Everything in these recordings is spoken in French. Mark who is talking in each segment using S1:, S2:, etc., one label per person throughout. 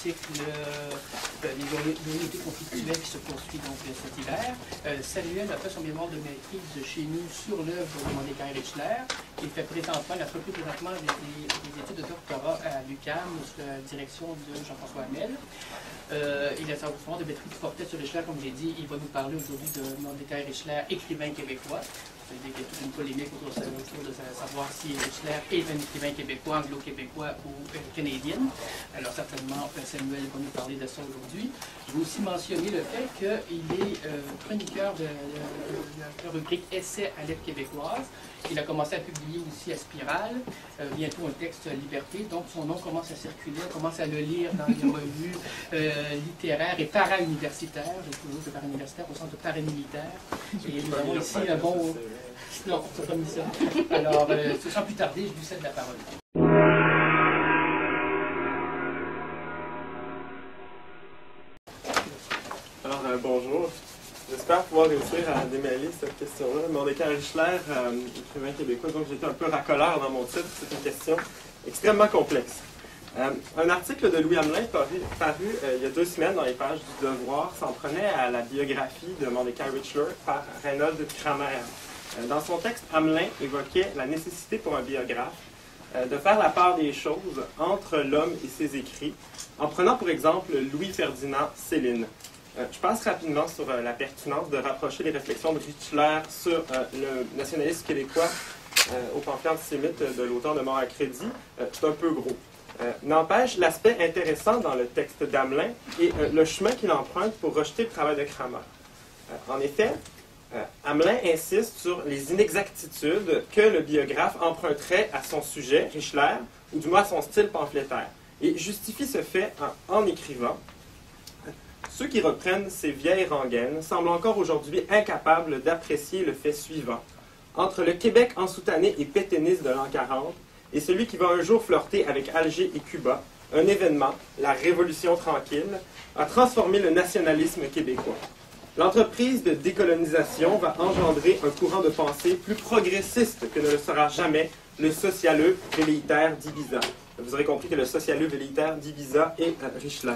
S1: l'article Les unités conflictuelles qui se poursuit donc cet hiver. Samuel a fait son mémoire de maîtrise chez nous sur l'œuvre de Mordecai-Richler. Il fait présentement, il a repris présentement des études de doctorat à l'UQAM sous la direction de Jean-François Hamel. Il a sa mémoire de maîtrise portait sur Richler, comme j'ai dit. Il va nous parler aujourd'hui de Mordecai-Richler, écrivain québécois. Il y a toute une polémique autour de savoir si Richler est un écrivain québécois, anglo-québécois ou canadien. Alors certainement, Samuel va nous parler de ça aujourd'hui. Je vais aussi mentionner le fait qu'il est chroniqueur de la rubrique Essais à l'aide québécoise. Il a commencé à publier aussi à Spirale, bientôt un texte Liberté, donc son nom commence à circuler, on commence à le lire dans les revues littéraires et para-universitaires, j'ai toujours de para-universitaire au sens de paramilitaire. Et nous avons ici un bon... Non, on ne pas mis ça. Alors, sans plus tarder, je lui cède la parole.
S2: Alors, bonjour. J'espère pouvoir réussir à démêler cette question-là. Mordecai-Richler, écrivain québécois, donc j'étais un peu racoleur dans mon titre. C'est une question extrêmement complexe. Un article de Louis Hamelin paru il y a 2 semaines dans les pages du Devoir s'en prenait à la biographie de Mordecai-Richler par Reynold Kramer. Dans son texte, Hamelin évoquait la nécessité pour un biographe de faire la part des choses entre l'homme et ses écrits, en prenant pour exemple Louis-Ferdinand Céline. Je passe rapidement sur la pertinence de rapprocher les réflexions de Richler sur le nationalisme québécois au pamphlet antisémite de l'auteur de Mort à crédit. C'est un peu gros. N'empêche, l'aspect intéressant dans le texte d'Hamelin est le chemin qu'il emprunte pour rejeter le travail de Kramer. En effet, Hamelin insiste sur les inexactitudes que le biographe emprunterait à son sujet, Richler, ou du moins à son style pamphlétaire, et justifie ce fait en écrivant « Ceux qui reprennent ces vieilles rengaines semblent encore aujourd'hui incapables d'apprécier le fait suivant. Entre le Québec ensoutané et pétainiste de l'an 40 et celui qui va un jour flirter avec Alger et Cuba, un événement, la Révolution tranquille, a transformé le nationalisme québécois. L'entreprise de décolonisation va engendrer un courant de pensée plus progressiste que ne le sera jamais le socialeux velléitaire d'Ibiza. » Vous aurez compris que le socialeux velléitaire d'Ibiza est Richler.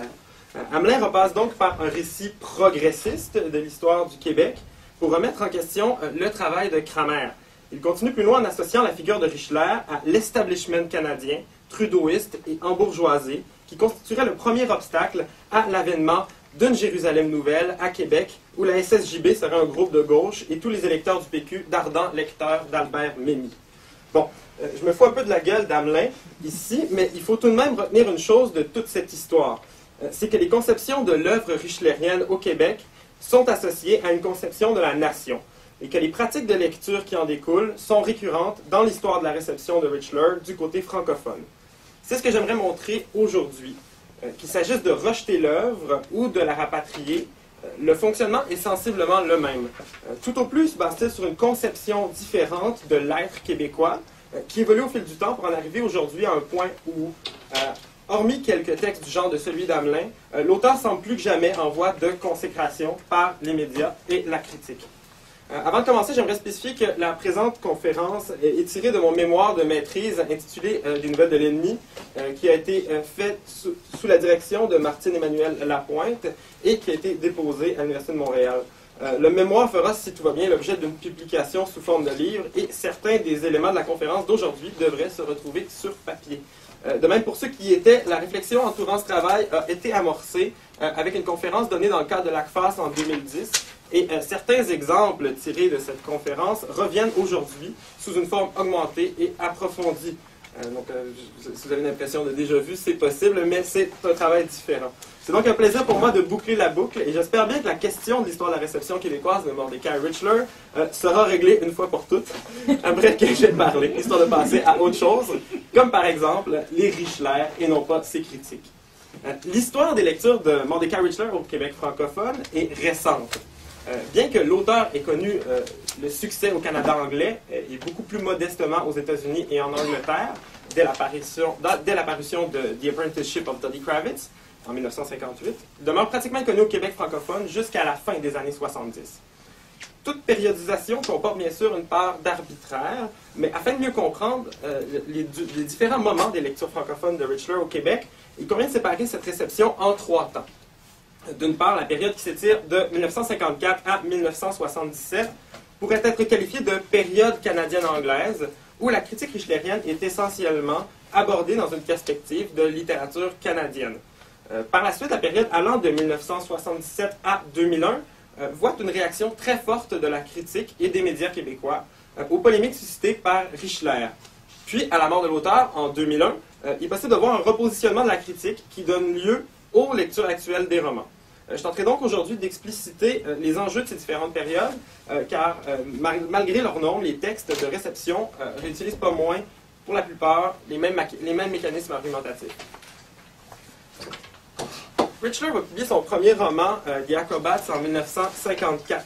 S2: Hamelin repasse donc par un récit progressiste de l'histoire du Québec pour remettre en question le travail de Kramer. Il continue plus loin en associant la figure de Richler à l'establishment canadien, trudeauiste et embourgeoisé, qui constituerait le premier obstacle à l'avènement d'une Jérusalem nouvelle à Québec, où la SSJB serait un groupe de gauche et tous les électeurs du PQ d'ardents lecteurs d'Albert Memmi. Bon, je me fous un peu de la gueule d'Hamelin ici, mais il faut tout de même retenir une chose de toute cette histoire. C'est que les conceptions de l'œuvre richlérienne au Québec sont associées à une conception de la nation, et que les pratiques de lecture qui en découlent sont récurrentes dans l'histoire de la réception de Richler du côté francophone. C'est ce que j'aimerais montrer aujourd'hui. Qu'il s'agisse de rejeter l'œuvre ou de la rapatrier, le fonctionnement est sensiblement le même. Tout au plus, base-t-il sur une conception différente de l'être québécois qui évolue au fil du temps pour en arriver aujourd'hui à un point où, hormis quelques textes du genre de celui d'Hamelin, l'auteur semble plus que jamais en voie de consécration par les médias et la critique. Avant de commencer, j'aimerais spécifier que la présente conférence est tirée de mon mémoire de maîtrise intitulé « Des nouvelles de l'ennemi », qui a été fait sous la direction de Martine-Emmanuel Lapointe et qui a été déposé à l'Université de Montréal. Le mémoire fera, si tout va bien, l'objet d'une publication sous forme de livre et certains des éléments de la conférence d'aujourd'hui devraient se retrouver sur papier. De même, pour ceux qui y étaient, la réflexion entourant ce travail a été amorcée avec une conférence donnée dans le cadre de l'ACFAS en 2010. Et certains exemples tirés de cette conférence reviennent aujourd'hui sous une forme augmentée et approfondie. Si vous avez l'impression de déjà vu, c'est possible, mais c'est un travail différent. C'est donc un plaisir pour moi de boucler la boucle, et j'espère bien que la question de l'histoire de la réception québécoise de Mordecai-Richler sera réglée une fois pour toutes, après que j'ai parlé, histoire de passer à autre chose, comme par exemple les Richler et non pas ses critiques. L'histoire des lectures de Mordecai-Richler au Québec francophone est récente. Bien que l'auteur ait connu le succès au Canada anglais et beaucoup plus modestement aux États-Unis et en Angleterre, dès l'apparition de The Apprenticeship of Dudley Kravitz en 1958, il demeure pratiquement inconnu au Québec francophone jusqu'à la fin des années 70. Toute périodisation comporte bien sûr une part d'arbitraire, mais afin de mieux comprendre les différents moments des lectures francophones de Richler au Québec, Il convient de séparer cette réception en 3 temps. D'une part, la période qui s'étire de 1954 à 1977 pourrait être qualifiée de période canadienne-anglaise, où la critique richelierienne est essentiellement abordée dans une perspective de littérature canadienne. Par la suite, la période allant de 1977 à 2001 voit une réaction très forte de la critique et des médias québécois aux polémiques suscitées par Richelair. Puis, à la mort de l'auteur, en 2001, il est possible de voir un repositionnement de la critique qui donne lieu aux lectures actuelles des romans. Je tenterai donc aujourd'hui d'expliciter les enjeux de ces différentes périodes, car malgré leur nom, les textes de réception réutilisent pas moins, pour la plupart, les mêmes mécanismes argumentatifs. Richler va publier son premier roman, The Acrobats, en 1954.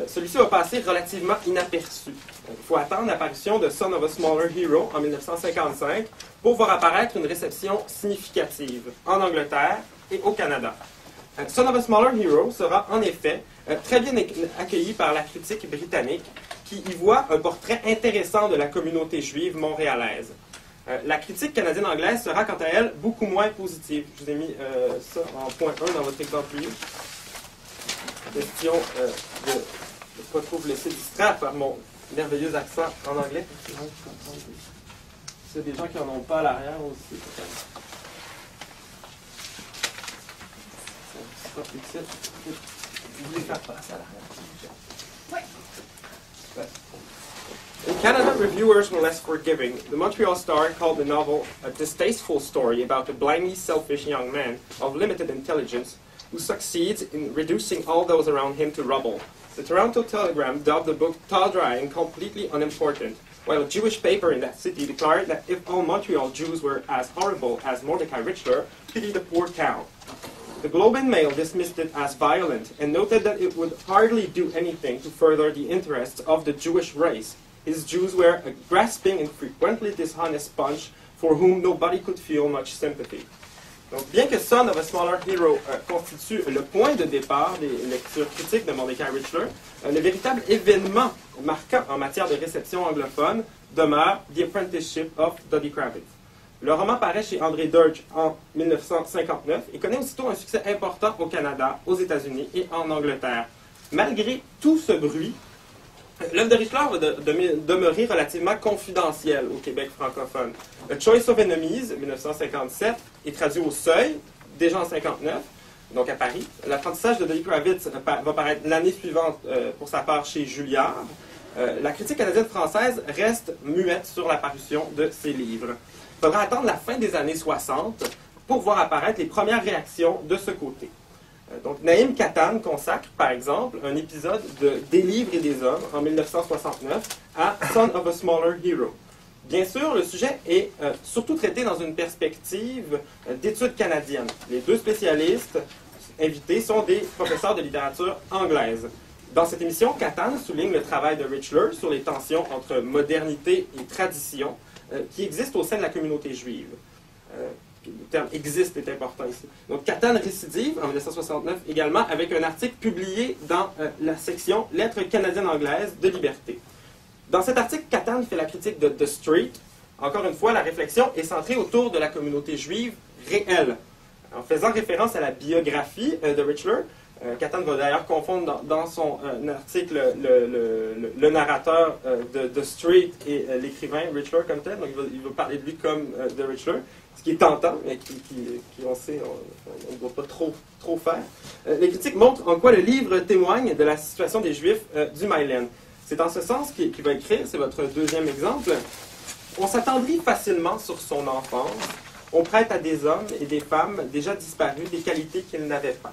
S2: Celui-ci va passer relativement inaperçu. Il faut attendre l'apparition de Son of a Smaller Hero en 1955 pour voir apparaître une réception significative en Angleterre et au Canada. Son of a Smaller Hero sera en effet très bien accueilli par la critique britannique qui y voit un portrait intéressant de la communauté juive montréalaise. La critique canadienne-anglaise sera quant à elle beaucoup moins positive. Je vous ai mis ça en point 1 dans votre exemplaire. Question de ne pas trop vous laisser distraire par mon merveilleux accent en anglais. C'est des gens qui n'en ont pas à l'arrière aussi. C'est pas utile. Vous voulez faire passer à l'arrière? Oui. In Canada, reviewers were less forgiving. The Montreal Star called the novel a distasteful story about a blindly selfish young man of limited intelligence who succeeds in reducing all those around him to rubble. The Toronto Telegram dubbed the book tawdry and completely unimportant, while a Jewish paper in that city declared that if all Montreal Jews were as horrible as Mordecai Richler, pity the poor town. The Globe and Mail dismissed it as violent and noted that it would hardly do anything to further the interests of the Jewish race. His Jews were a grasping and frequently dishonest bunch for whom nobody could feel much sympathy. Donc, bien que Son of a Smaller Hero constitue le point de départ des lectures critiques de Mordecai Richler, le véritable événement marquant en matière de réception anglophone demeure The Apprenticeship of Doddy Kravitz. Le roman paraît chez André Dirge en 1959 et connaît aussitôt un succès important au Canada, aux États-Unis et en Angleterre. Malgré tout ce bruit, l'œuvre de Richler va demeurer relativement confidentielle au Québec francophone. A Choice of Enemies, 1957, est traduit au Seuil, déjà en 1959, donc à Paris. L'apprentissage de Doddy Kravitz va paraître l'année suivante pour sa part chez Julliard. La critique canadienne-française reste muette sur la parution de ces livres. Il faudra attendre la fin des années 60 pour voir apparaître les premières réactions de ce côté. Donc, Naïm Katan consacre, par exemple, un épisode de Des livres et des hommes, en 1969, à Son of a Smaller Hero. Bien sûr, le sujet est surtout traité dans une perspective d'études canadiennes. Les deux spécialistes invités sont des professeurs de littérature anglaise. Dans cette émission, Katan souligne le travail de Richler sur les tensions entre modernité et tradition qui existent au sein de la communauté juive. Le terme « existe » est important ici. Donc, Katan récidive en 1969 également avec un article publié dans la section « Lettres canadiennes-anglaises de liberté ». Dans cet article, Katan fait la critique de The Street. Encore une fois, la réflexion est centrée autour de la communauté juive réelle. En faisant référence à la biographie de Richler, Katan va d'ailleurs confondre dans son article le narrateur de The Street et l'écrivain Richler comme tel. Donc il va parler de lui comme de Richler, ce qui est tentant, mais qui on sait, on ne doit pas trop faire. Les critiques montrent en quoi le livre témoigne de la situation des Juifs du Myland. C'est en ce sens qu'il va écrire, c'est votre deuxième exemple. On s'attendrit facilement sur son enfance. On prête à des hommes et des femmes déjà disparus des qualités qu'ils n'avaient pas.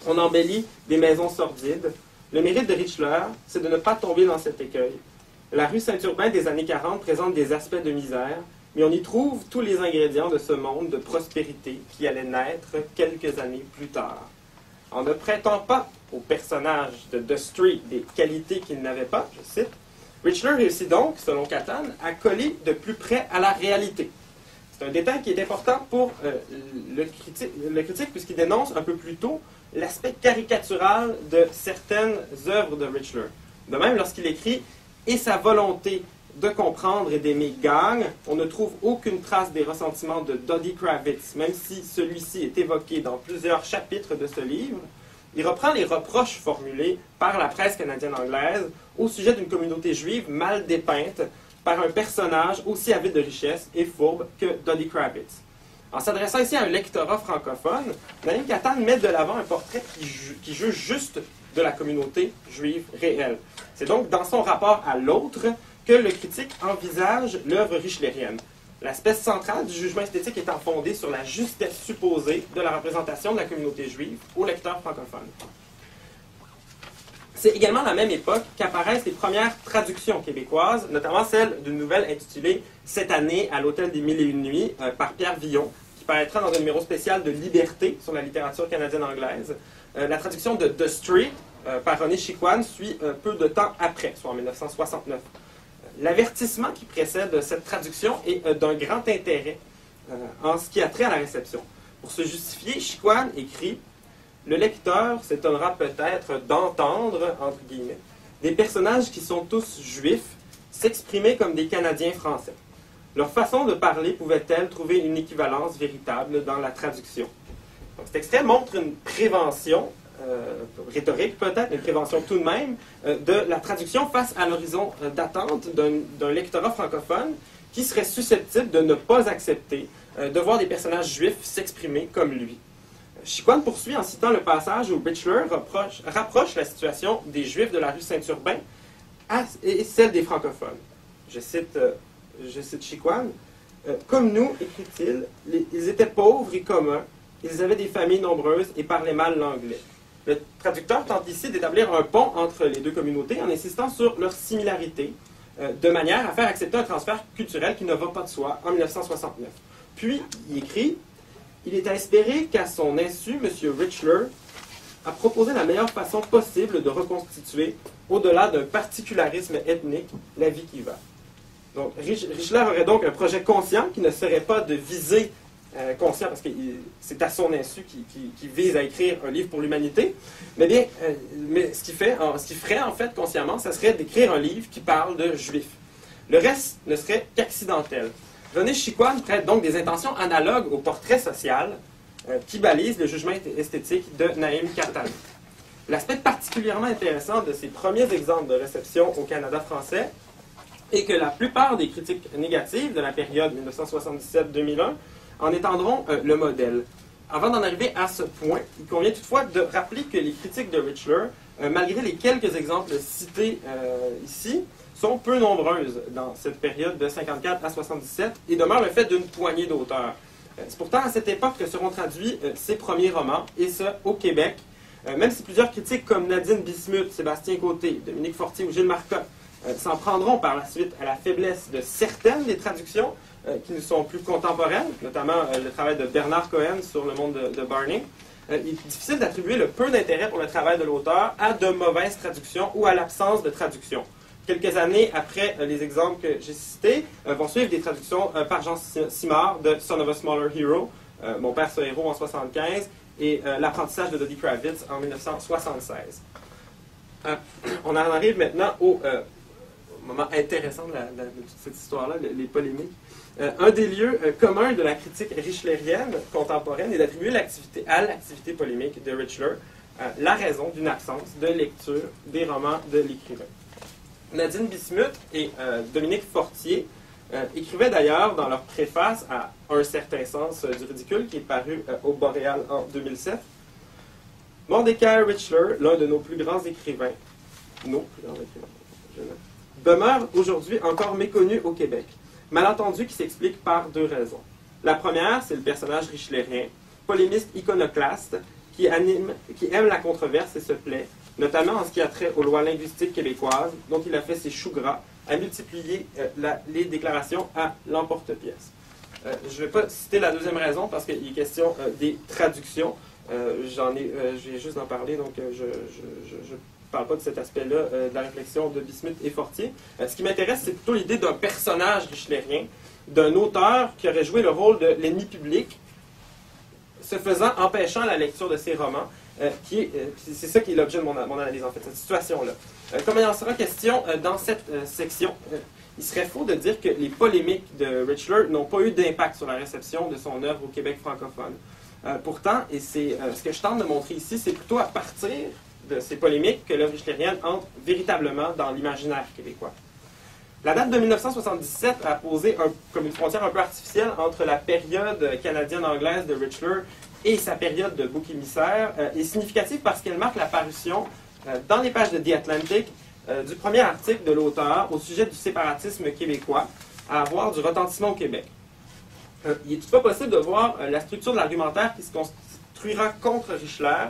S2: On embellit des maisons sordides. Le mérite de Richler, c'est de ne pas tomber dans cet écueil. La rue Saint-Urbain des années 40 présente des aspects de misère, mais on y trouve tous les ingrédients de ce monde de prospérité qui allait naître quelques années plus tard. En ne prêtant pas au personnage de The Street des qualités qu'il n'avait pas, je cite, Richler réussit donc, selon Katan, à coller de plus près à la réalité. C'est un détail qui est important pour le critique puisqu'il dénonce un peu plus tôt l'aspect caricatural de certaines œuvres de Richler. De même, lorsqu'il écrit « Et sa volonté de comprendre et d'aimer gagne, on ne trouve aucune trace des ressentiments de Doddy Kravitz, même si celui-ci est évoqué dans plusieurs chapitres de ce livre. Il reprend les reproches formulés par la presse canadienne-anglaise au sujet d'une communauté juive mal dépeinte par un personnage aussi avide de richesse et fourbe que Doddy Kravitz. En s'adressant ici à un lectorat francophone, Naïm Katan met de l'avant un portrait qui juge juste de la communauté juive réelle. C'est donc dans son rapport à l'autre que le critique envisage l'œuvre richlérienne. L'aspect central du jugement esthétique étant fondé sur la justesse supposée de la représentation de la communauté juive au lecteur francophone. C'est également à la même époque qu'apparaissent les premières traductions québécoises, notamment celle d'une nouvelle intitulée « Cette année à l'Hôtel des Mille et Une Nuits » par Pierre Villon, qui paraîtra dans un numéro spécial de Liberté sur la littérature canadienne-anglaise. La traduction de The Street par René Chicoine suit peu de temps après, soit en 1969. L'avertissement qui précède cette traduction est d'un grand intérêt en ce qui a trait à la réception. Pour se justifier, Chicoine écrit « Le lecteur s'étonnera peut-être d'entendre, entre guillemets, des personnages qui sont tous juifs s'exprimer comme des Canadiens français. Leur façon de parler pouvait-elle trouver une équivalence véritable dans la traduction? » Donc, cet extrait montre une prévention rhétorique peut-être, une prévention tout de même, de la traduction face à l'horizon d'attente d'un lectorat francophone qui serait susceptible de ne pas accepter de voir des personnages juifs s'exprimer comme lui. Chicoine poursuit en citant le passage où Richler rapproche la situation des Juifs de la rue Saint-Urbain et celle des francophones. Je cite Chicoine. Comme nous, écrit-il, ils étaient pauvres et communs, ils avaient des familles nombreuses et parlaient mal l'anglais. Le traducteur tente ici d'établir un pont entre les deux communautés en insistant sur leur similarité, de manière à faire accepter un transfert culturel qui ne va pas de soi en 1969. Puis, il écrit « Il est à espérer qu'à son insu, M. Richler a proposé la meilleure façon possible de reconstituer, au-delà d'un particularisme ethnique, la vie qui va. » Donc, Richler aurait donc un projet conscient qui ne serait pas de viser conscient, parce que c'est à son insu qui vise à écrire un livre pour l'humanité, mais ce qu'il ferait en fait consciemment, ça serait d'écrire un livre qui parle de juifs. Le reste ne serait qu'accidentel. René Chicoine prête donc des intentions analogues au portrait social qui balise le jugement esthétique de Naïm Katan. L'aspect particulièrement intéressant de ces premiers exemples de réception au Canada français est que la plupart des critiques négatives de la période 1977-2001 en étendront le modèle. Avant d'en arriver à ce point, il convient toutefois de rappeler que les critiques de Richler, malgré les quelques exemples cités ici, sont peu nombreuses dans cette période de 54 à 77 et demeurent le fait d'une poignée d'auteurs. C'est pourtant à cette époque que seront traduits ses premiers romans, et ce, au Québec, même si plusieurs critiques comme Nadine Bismuth, Sébastien Côté, Dominique Fortier ou Gilles Marcotte s'en prendront par la suite à la faiblesse de certaines des traductions qui nous sont plus contemporaines, notamment le travail de Bernard Cohen sur le monde de Barney. Il est difficile d'attribuer le peu d'intérêt pour le travail de l'auteur à de mauvaises traductions ou à l'absence de traduction. Quelques années après les exemples que j'ai cités, vont suivre des traductions par Jean Simard de Son of a Smaller Hero, Mon père ce héros en 1975, et L'apprentissage de Doddy Kravitz en 1976. On en arrive maintenant au moment intéressant de toute cette histoire-là, les polémiques. Un des lieux communs de la critique richlérienne contemporaine est d'attribuer à l'activité polémique de Richler la raison d'une absence de lecture des romans de l'écrivain. Nadine Bismuth et Dominique Fortier écrivaient d'ailleurs dans leur préface à Un certain sens du ridicule, qui est paru au Boréal en 2007. Mordecai Richler, l'un de nos plus grands écrivains, demeure aujourd'hui encore méconnu au Québec. Malentendu qui s'explique par deux raisons. La première, c'est le personnage richlerien, polémiste iconoclaste, qui aime la controverse et se plaît, notamment en ce qui a trait aux lois linguistiques québécoises, dont il a fait ses choux gras, à multiplier les déclarations à l'emporte-pièce. Je ne vais pas citer la deuxième raison, parce qu'il est question des traductions. Je viens juste d'en parler, donc je ne parle pas de cet aspect-là de la réflexion de Bismuth et Fortier. Ce qui m'intéresse, c'est plutôt l'idée d'un personnage richlérien, d'un auteur qui aurait joué le rôle de l'ennemi public, se faisant, empêchant la lecture de ses romans. C'est ça qui est l'objet de mon analyse, en fait, cette situation-là. Comme il en sera question dans cette section, il serait faux de dire que les polémiques de Richler n'ont pas eu d'impact sur la réception de son œuvre au Québec francophone. Pourtant, et c'est ce que je tente de montrer ici, c'est plutôt à partir de ces polémiques que l'œuvre richlérienne entre véritablement dans l'imaginaire québécois. La date de 1977 a posé comme une frontière un peu artificielle entre la période canadienne-anglaise de Richler et sa période de bouc émissaire, est significative parce qu'elle marque la parution dans les pages de The Atlantic du premier article de l'auteur au sujet du séparatisme québécois à avoir du retentissement au Québec. Il est toutefois possible de voir la structure de l'argumentaire qui se construira contre Richler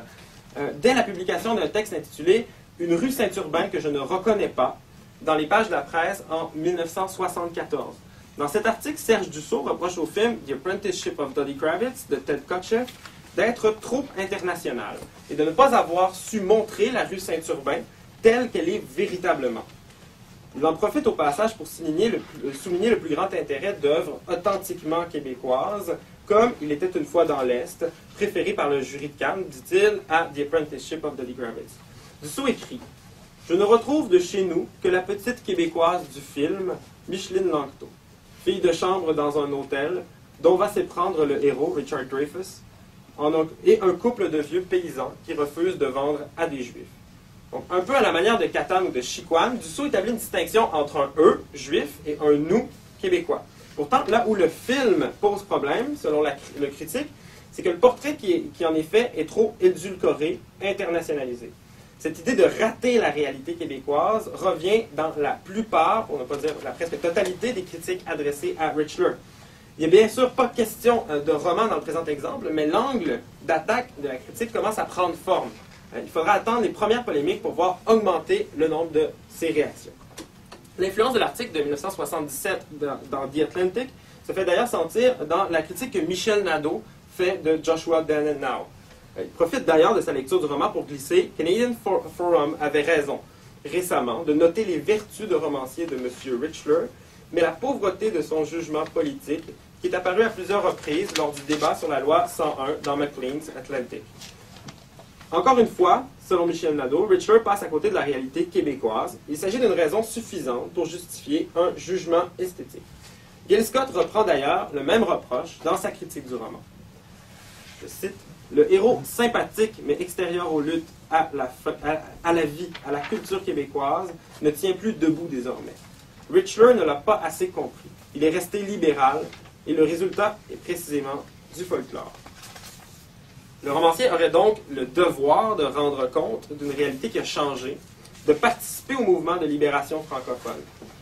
S2: dès la publication d'un texte intitulé « Une rue Saint-Urbain que je ne reconnais pas » dans les pages de la presse en 1974. Dans cet article, Serge Dussault reproche au film The Apprenticeship of Dudley Kravitz de Ted Kotcheff d'être trop international et de ne pas avoir su montrer la rue Saint-Urbain telle qu'elle est véritablement. Il en profite au passage pour souligner le plus grand intérêt d'œuvres authentiquement québécoises, comme Il était une fois dans l'Est, préféré par le jury de Cannes, dit-il, à The Apprenticeship of Dudley Kravitz. Dussault écrit « Je ne retrouve de chez nous que la petite québécoise du film, Micheline Langto, fille de chambre dans un hôtel, dont va s'éprendre le héros, Richard Dreyfuss, et un couple de vieux paysans qui refusent de vendre à des Juifs. » Donc, un peu à la manière de Catane ou de Chicoine, Dussault établit une distinction entre un « eux » juif et un « nous » québécois. Pourtant, là où le film pose problème, selon le critique, c'est que le portrait qui en est fait est trop édulcoré, internationalisé. Cette idée de rater la réalité québécoise revient dans la plupart, pour ne pas dire la presque totalité, des critiques adressées à Richler. Il n'y a bien sûr pas question de roman dans le présent exemple, mais l'angle d'attaque de la critique commence à prendre forme. Il faudra attendre les premières polémiques pour voir augmenter le nombre de ces réactions. L'influence de l'article de 1977 dans The Atlantic se fait d'ailleurs sentir dans la critique que Michel Nadeau fait de Joshua Then and Now. Il profite d'ailleurs de sa lecture du roman pour glisser « Canadian Forum avait raison, récemment, de noter les vertus de romancier de M. Richler, mais la pauvreté de son jugement politique, qui est apparu à plusieurs reprises lors du débat sur la loi 101 dans Maclean's Atlantic. » Encore une fois, selon Michel Nadeau, Richler passe à côté de la réalité québécoise. Il s'agit d'une raison suffisante pour justifier un jugement esthétique. Gil Scott reprend d'ailleurs le même reproche dans sa critique du roman. Je cite, « Le héros sympathique mais extérieur aux luttes, à la vie, à la culture québécoise, ne tient plus debout désormais. Richler ne l'a pas assez compris. Il est resté libéral et le résultat est précisément du folklore. » Le romancier aurait donc le devoir de rendre compte d'une réalité qui a changé, de participer au mouvement de libération francophone.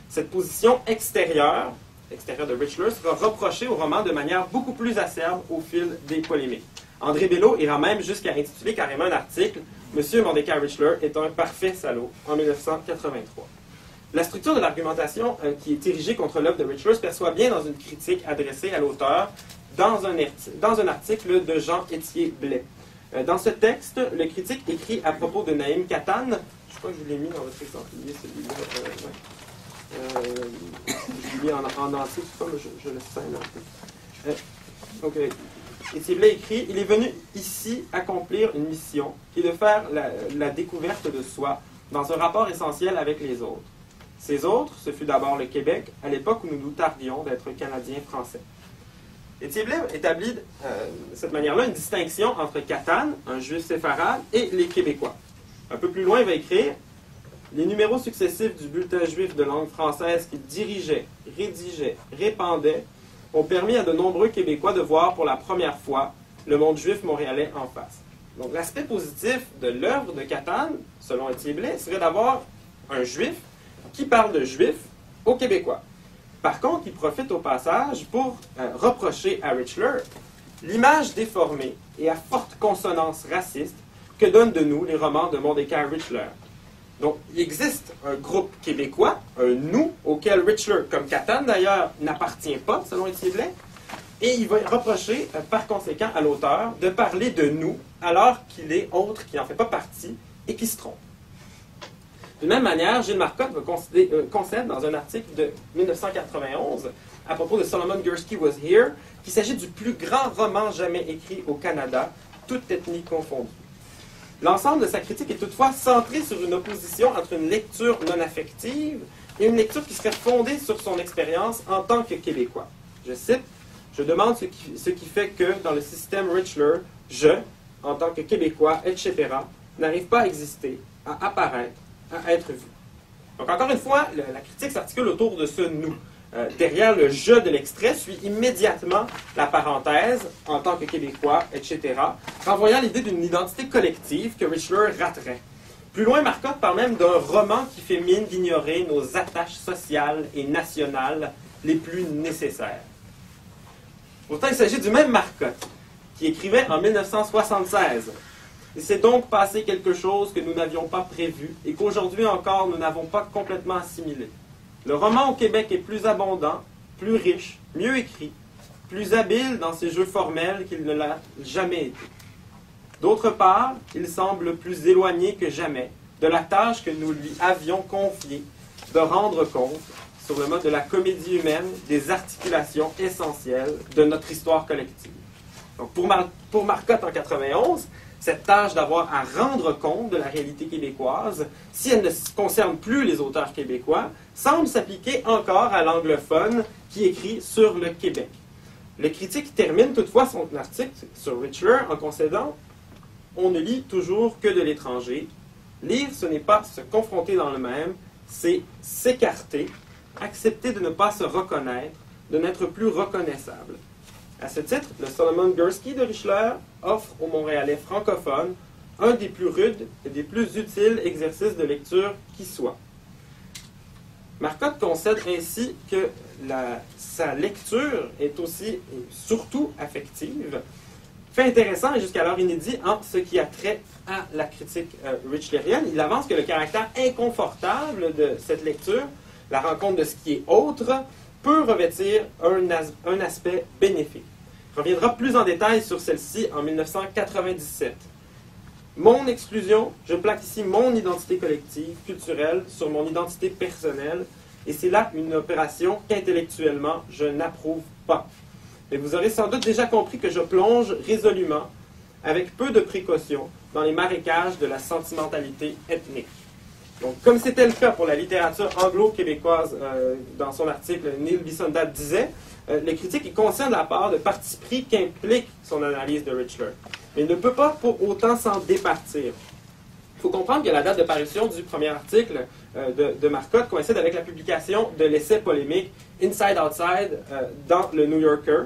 S2: Cette position extérieure de Richler sera reprochée au roman de manière beaucoup plus acerbe au fil des polémiques. André Bello ira même jusqu'à intituler carrément un article « Monsieur Mordecai Richler est un parfait salaud » en 1983. La structure de l'argumentation qui est érigée contre l'œuvre de Richler se perçoit bien dans une critique adressée à l'auteur dans un article de Jean-Étier Blais. Dans ce texte, le critique écrit à propos de Naïm Catane, je crois que je vous l'ai mis dans votre exemplaire, celui-là, je l'ai mis en entier, je le sais là. Donc, Étier Blais écrit « Il est venu ici accomplir une mission qui est de faire la découverte de soi dans un rapport essentiel avec les autres. Ces autres, ce fut d'abord le Québec, à l'époque où nous nous tardions d'être Canadiens-Français. » Étier Blais établit de cette manière-là une distinction entre Catane, un juif séfarade, et les Québécois. Un peu plus loin, il va écrire « Les numéros successifs du bulletin juif de langue française qu'il dirigeait, rédigeait, répandait ont permis à de nombreux Québécois de voir pour la première fois le monde juif montréalais en face. » Donc l'aspect positif de l'œuvre de Catane, selon Étier Blais, serait d'avoir un juif qui parle de juifs aux Québécois. Par contre, il profite au passage pour reprocher à Richler l'image déformée et à forte consonance raciste que donnent de nous les romans de Mordecai Richler. Donc, il existe un groupe québécois, un « nous », auquel Richler, comme Catane d'ailleurs, n'appartient pas, selon Étier Blais, et il va reprocher, par conséquent, à l'auteur de parler de « nous » alors qu'il est autre, qui n'en fait pas partie, et qui se trompe. De même manière, Gilles Marcotte concède dans un article de 1991 à propos de Solomon Gursky Was Here qu'il s'agit du plus grand roman jamais écrit au Canada, toute ethnie confondue. L'ensemble de sa critique est toutefois centré sur une opposition entre une lecture non affective et une lecture qui serait fondée sur son expérience en tant que Québécois. Je cite, « Je demande ce qui fait que, dans le système Richler, je, en tant que Québécois, etc., n'arrive pas à exister, à apparaître, à être vu. » Donc, encore une fois, la critique s'articule autour de ce « nous ». Derrière le « je » de l'extrait suit immédiatement la parenthèse « en tant que Québécois, etc.», renvoyant l'idée d'une identité collective que Richler raterait. Plus loin, Marcotte parle même d'un roman qui fait mine d'ignorer nos attaches sociales et nationales les plus nécessaires. Pourtant, il s'agit du même Marcotte, qui écrivait en 1976. Il s'est donc passé quelque chose que nous n'avions pas prévu et qu'aujourd'hui encore nous n'avons pas complètement assimilé. Le roman au Québec est plus abondant, plus riche, mieux écrit, plus habile dans ses jeux formels qu'il ne l'a jamais été. D'autre part, il semble plus éloigné que jamais de la tâche que nous lui avions confiée de rendre compte, sur le mode de la comédie humaine, des articulations essentielles de notre histoire collective. Donc pour Marcotte en 91, cette tâche d'avoir à rendre compte de la réalité québécoise, si elle ne concerne plus les auteurs québécois, semble s'appliquer encore à l'anglophone qui écrit sur le Québec. Le critique termine toutefois son article sur Richler en concédant « On ne lit toujours que de l'étranger. Lire, ce n'est pas se confronter dans le même, c'est s'écarter, accepter de ne pas se reconnaître, de n'être plus reconnaissable. » À ce titre, le Solomon Gursky de Richler offre aux Montréalais francophones un des plus rudes et des plus utiles exercices de lecture qui soit. Marcotte concède ainsi que sa lecture est aussi et surtout affective. Fait intéressant et jusqu'alors inédit en ce qui a trait à la critique richlerienne. Il avance que le caractère inconfortable de cette lecture, la rencontre de ce qui est autre, peut revêtir un aspect bénéfique. Il reviendra plus en détail sur celle-ci en 1997. Mon exclusion, je plaque ici mon identité collective, culturelle, sur mon identité personnelle, et c'est là une opération qu'intellectuellement, je n'approuve pas. Mais vous aurez sans doute déjà compris que je plonge résolument, avec peu de précaution, dans les marécages de la sentimentalité ethnique. Donc, comme c'était le cas pour la littérature anglo-québécoise, dans son article, Neil Bissondat disait, le critique est conscient de la part de parti pris qu'implique son analyse de Richler. Mais il ne peut pas pour autant s'en départir. Il faut comprendre que la date de parution du premier article de Marcotte coïncide avec la publication de l'essai polémique Inside Outside dans le New Yorker,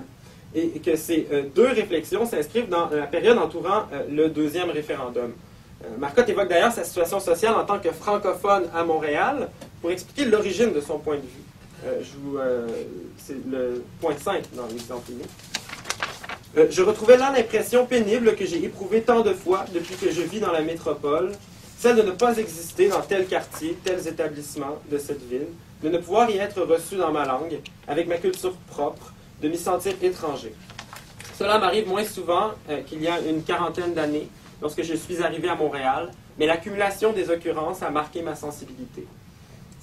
S2: et que ces deux réflexions s'inscrivent dans la période entourant le deuxième référendum. Marcotte évoque d'ailleurs sa situation sociale en tant que francophone à Montréal pour expliquer l'origine de son point de vue. C'est le point 5 dans l'exemple unique. Je retrouvais là l'impression pénible que j'ai éprouvée tant de fois depuis que je vis dans la métropole, celle de ne pas exister dans tel quartier, tels établissements de cette ville, de ne pouvoir y être reçu dans ma langue, avec ma culture propre, de m'y sentir étranger. Cela m'arrive moins souvent qu'il y a une quarantaine d'années, lorsque je suis arrivé à Montréal, mais l'accumulation des occurrences a marqué ma sensibilité.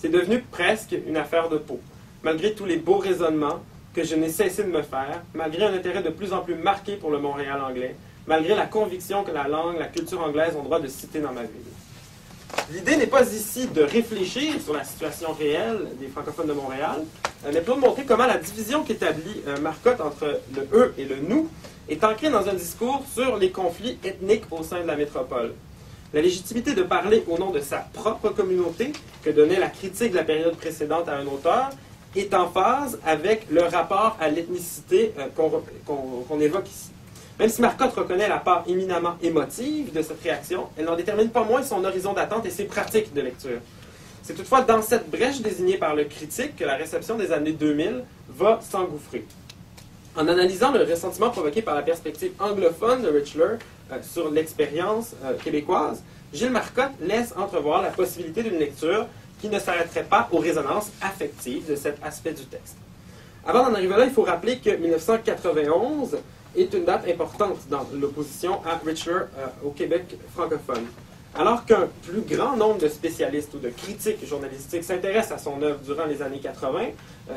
S2: C'est devenu presque une affaire de peau, malgré tous les beaux raisonnements que je n'ai cessé de me faire, malgré un intérêt de plus en plus marqué pour le Montréal anglais, malgré la conviction que la langue, la culture anglaise ont droit de citer dans ma ville. L'idée n'est pas ici de réfléchir sur la situation réelle des francophones de Montréal, mais plutôt de montrer comment la division qu'établit Marcotte entre le « eux » et le « nous » est ancrée dans un discours sur les conflits ethniques au sein de la métropole. La légitimité de parler au nom de sa propre communauté, que donnait la critique de la période précédente à un auteur, est en phase avec le rapport à l'ethnicité qu'on évoque ici. Même si Marcotte reconnaît la part éminemment émotive de cette réaction, elle n'en détermine pas moins son horizon d'attente et ses pratiques de lecture. C'est toutefois dans cette brèche désignée par le critique que la réception des années 2000 va s'engouffrer. En analysant le ressentiment provoqué par la perspective anglophone de Richler sur l'expérience québécoise, Gilles Marcotte laisse entrevoir la possibilité d'une lecture qui ne s'arrêterait pas aux résonances affectives de cet aspect du texte. Avant d'en arriver là, il faut rappeler que 1991 est une date importante dans l'opposition à Richler au Québec francophone. Alors qu'un plus grand nombre de spécialistes ou de critiques journalistiques s'intéressent à son œuvre durant les années 80,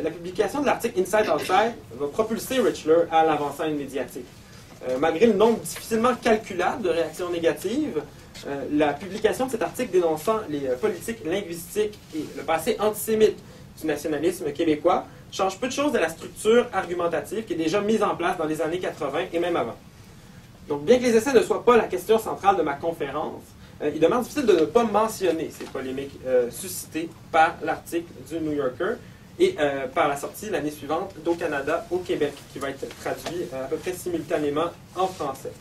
S2: la publication de l'article Inside Outside va propulser Richler à l'avant-scène médiatique. Malgré le nombre difficilement calculable de réactions négatives, La publication de cet article dénonçant les politiques linguistiques et le passé antisémite du nationalisme québécois change peu de choses de la structure argumentative qui est déjà mise en place dans les années 80 et même avant. Donc, bien que les essais ne soient pas la question centrale de ma conférence, il demeure difficile de ne pas mentionner ces polémiques suscitées par l'article du New Yorker et par la sortie l'année suivante d'Au Canada, au Québec, qui va être traduit à peu près simultanément en français.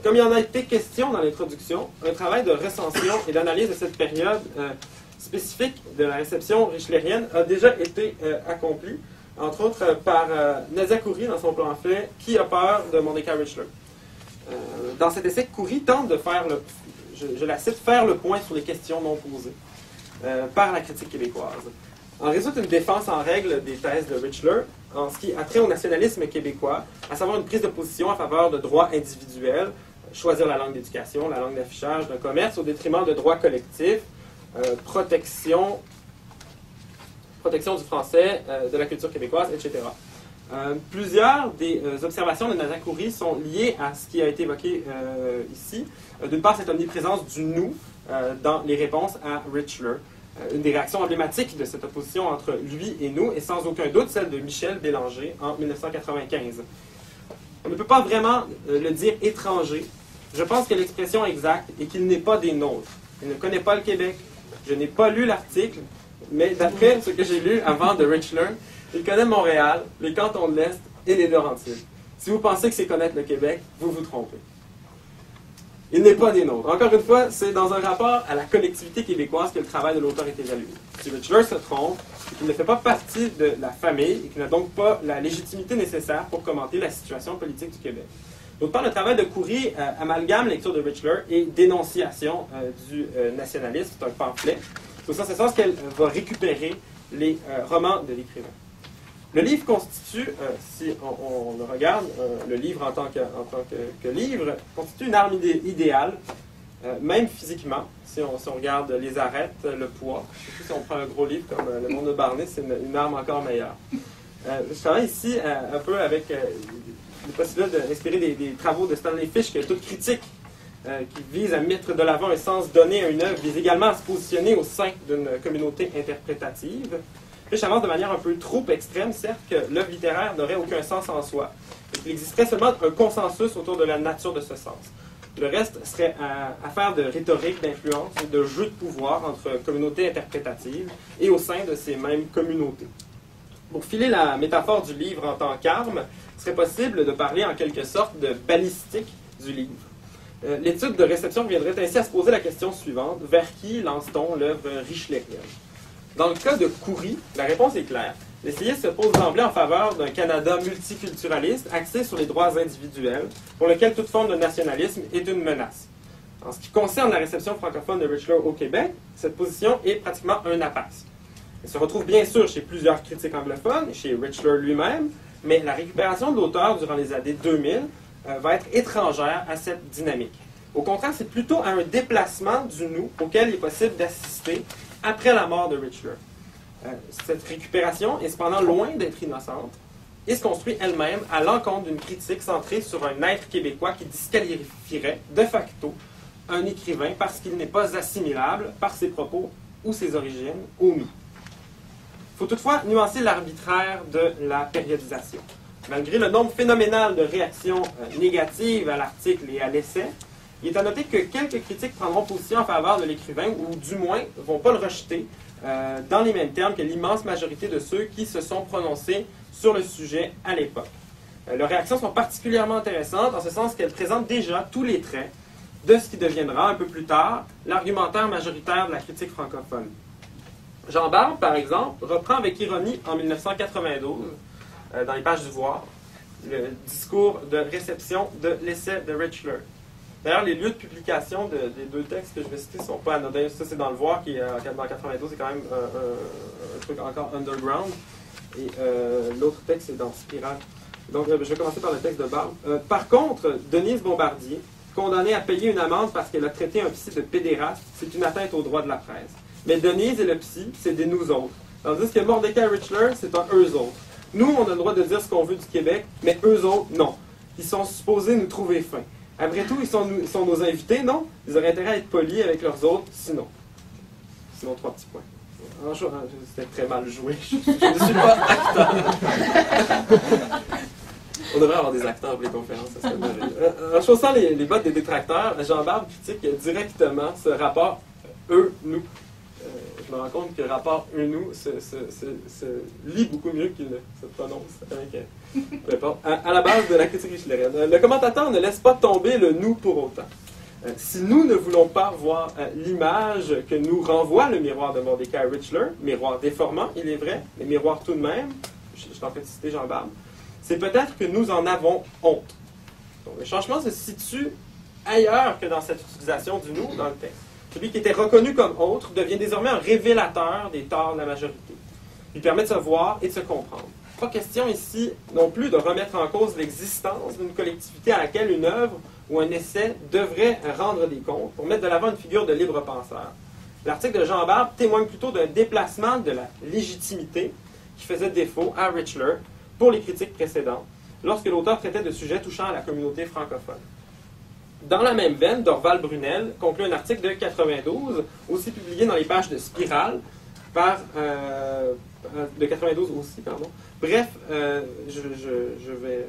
S2: Comme il y en a été question dans l'introduction, un travail de recension et d'analyse de cette période spécifique de la réception richelierienne a déjà été accompli, entre autres par Nadia Khoury dans son pamphlet « Qui a peur de Mordecai-Richler ». Dans cet essai, Khoury tente de faire je la cite, faire le point sur les questions non posées par la critique québécoise. En résulte une défense en règle des thèses de Richler en ce qui a trait au nationalisme québécois, à savoir une prise de position en faveur de droits individuels, choisir la langue d'éducation, la langue d'affichage d'un commerce au détriment de droits collectifs, protection du français, de la culture québécoise, etc. Plusieurs des observations de Nadia Khoury sont liées à ce qui a été évoqué ici. D'une part, cette omniprésence du « nous » dans les réponses à Richler. Une des réactions emblématiques de cette opposition entre lui et nous est sans aucun doute celle de Michel Bélanger en 1995. On ne peut pas vraiment le dire étranger. Je pense que l'expression exacte est qu'il n'est pas des nôtres. Il ne connaît pas le Québec. Je n'ai pas lu l'article, mais d'après ce que j'ai lu avant de Richler, il connaît Montréal, les cantons de l'Est et les Laurentides. Si vous pensez que c'est connaître le Québec, vous vous trompez. Il n'est pas des nôtres. Encore une fois, c'est dans un rapport à la collectivité québécoise que le travail de l'auteur est évalué. Si Richler se trompe, c'est qu'il ne fait pas partie de la famille et qu'il n'a donc pas la légitimité nécessaire pour commenter la situation politique du Québec. D'autre part, le travail de Khoury amalgame lecture de Richler et dénonciation du nationalisme. C'est un pamphlet. C'est dans ce sens qu'elle va récupérer les romans de l'écrivain. Le livre constitue, si on le regarde, le livre en tant que livre, constitue une arme idéale, même physiquement. Si on regarde les arêtes, le poids, si on prend un gros livre comme Le Monde de Barney, c'est une arme encore meilleure. Je travaille ici un peu avec les possibilités d'inspirer des travaux de Stanley Fish, qui est toute critique, qui vise à mettre de l'avant un sens donné à une œuvre, vise également à se positionner au sein d'une communauté interprétative. Fish avance de manière un peu trop extrême, certes, que l'œuvre littéraire n'aurait aucun sens en soi, et qu'il existerait seulement un consensus autour de la nature de ce sens. Le reste serait affaire de rhétorique, d'influence et de jeu de pouvoir entre communautés interprétatives et au sein de ces mêmes communautés. Pour filer la métaphore du livre en tant qu'arme, il serait possible de parler en quelque sorte de balistique du livre. L'étude de réception viendrait ainsi à se poser la question suivante: vers qui lance-t-on l'œuvre richelierienne? Dans le cas de Khoury, la réponse est claire. L'essayiste se pose d'emblée en faveur d'un Canada multiculturaliste axé sur les droits individuels, pour lequel toute forme de nationalisme est une menace. En ce qui concerne la réception francophone de Richler au Québec, cette position est pratiquement un impasse. Elle se retrouve bien sûr chez plusieurs critiques anglophones, et chez Richler lui-même, mais la récupération de l'auteur durant les années 2000 va être étrangère à cette dynamique. Au contraire, c'est plutôt à un déplacement du nous auquel il est possible d'assister après la mort de Richler. Cette récupération est cependant loin d'être innocente et se construit elle-même à l'encontre d'une critique centrée sur un être québécois qui disqualifierait de facto un écrivain parce qu'il n'est pas assimilable par ses propos ou ses origines au nous. Il faut toutefois nuancer l'arbitraire de la périodisation. Malgré le nombre phénoménal de réactions négatives à l'article et à l'essai, il est à noter que quelques critiques prendront position en faveur de l'écrivain, ou du moins ne vont pas le rejeter dans les mêmes termes que l'immense majorité de ceux qui se sont prononcés sur le sujet à l'époque. Leurs réactions sont particulièrement intéressantes en ce sens qu'elles présentent déjà tous les traits de ce qui deviendra un peu plus tard l'argumentaire majoritaire de la critique francophone. Jean Barbe, par exemple, reprend avec ironie en 1992, dans les pages du Voir, le discours de réception de l'essai de Richler. D'ailleurs, les lieux de publication des deux textes que je vais citer ne sont pas anodins. Ça, c'est dans le Voir, qui est en 92, c'est quand même un truc encore underground. Et l'autre texte est dans Spirale. Donc, je vais commencer par le texte de Barbe. Par contre, Denise Bombardier, condamnée à payer une amende parce qu'elle a traité un psy de pédéraste, c'est une atteinte aux droits de la presse. Mais Denise et le psy, c'est des nous autres. Tandis que Mordecai Richler, c'est un eux autres. Nous, on a le droit de dire ce qu'on veut du Québec, mais eux autres, non. Ils sont supposés nous trouver fins. Après tout, ils sont nos invités, non? Ils auraient intérêt à être polis avec leurs autres, sinon. Sinon, 3 petits points. C'était très mal joué. Je ne suis pas acteur. On devrait avoir des acteurs pour les conférences. Ça serait merveilleux. En chaussant les bottes des détracteurs, Jean-Barbe critique directement ce rapport eux-nous. Je me rends compte que le rapport eux-nous se lit beaucoup mieux qu'il ne se prononce. Peu importe. À la base de la critique richelieuvienne. Le commentateur ne laisse pas tomber le nous pour autant. Si nous ne voulons pas voir l'image que nous renvoie le miroir de Mordecai Richler, miroir déformant, il est vrai, mais miroir tout de même, je suis en train de citer Jean-Barbe, c'est peut-être que nous en avons honte. Donc, le changement se situe ailleurs que dans cette utilisation du nous dans le texte. Celui qui était reconnu comme autre devient désormais un révélateur des torts de la majorité. Il permet de se voir et de se comprendre. Pas question ici non plus de remettre en cause l'existence d'une collectivité à laquelle une œuvre ou un essai devrait rendre des comptes pour mettre de l'avant une figure de libre penseur. L'article de Jean-Barbe témoigne plutôt d'un déplacement de la légitimité qui faisait défaut à Richler pour les critiques précédentes, lorsque l'auteur traitait de sujets touchant à la communauté francophone. Dans la même veine, Dorval Brunel conclut un article de 92, aussi publié dans les pages de Spirale, de 92 aussi, pardon. Bref, je vais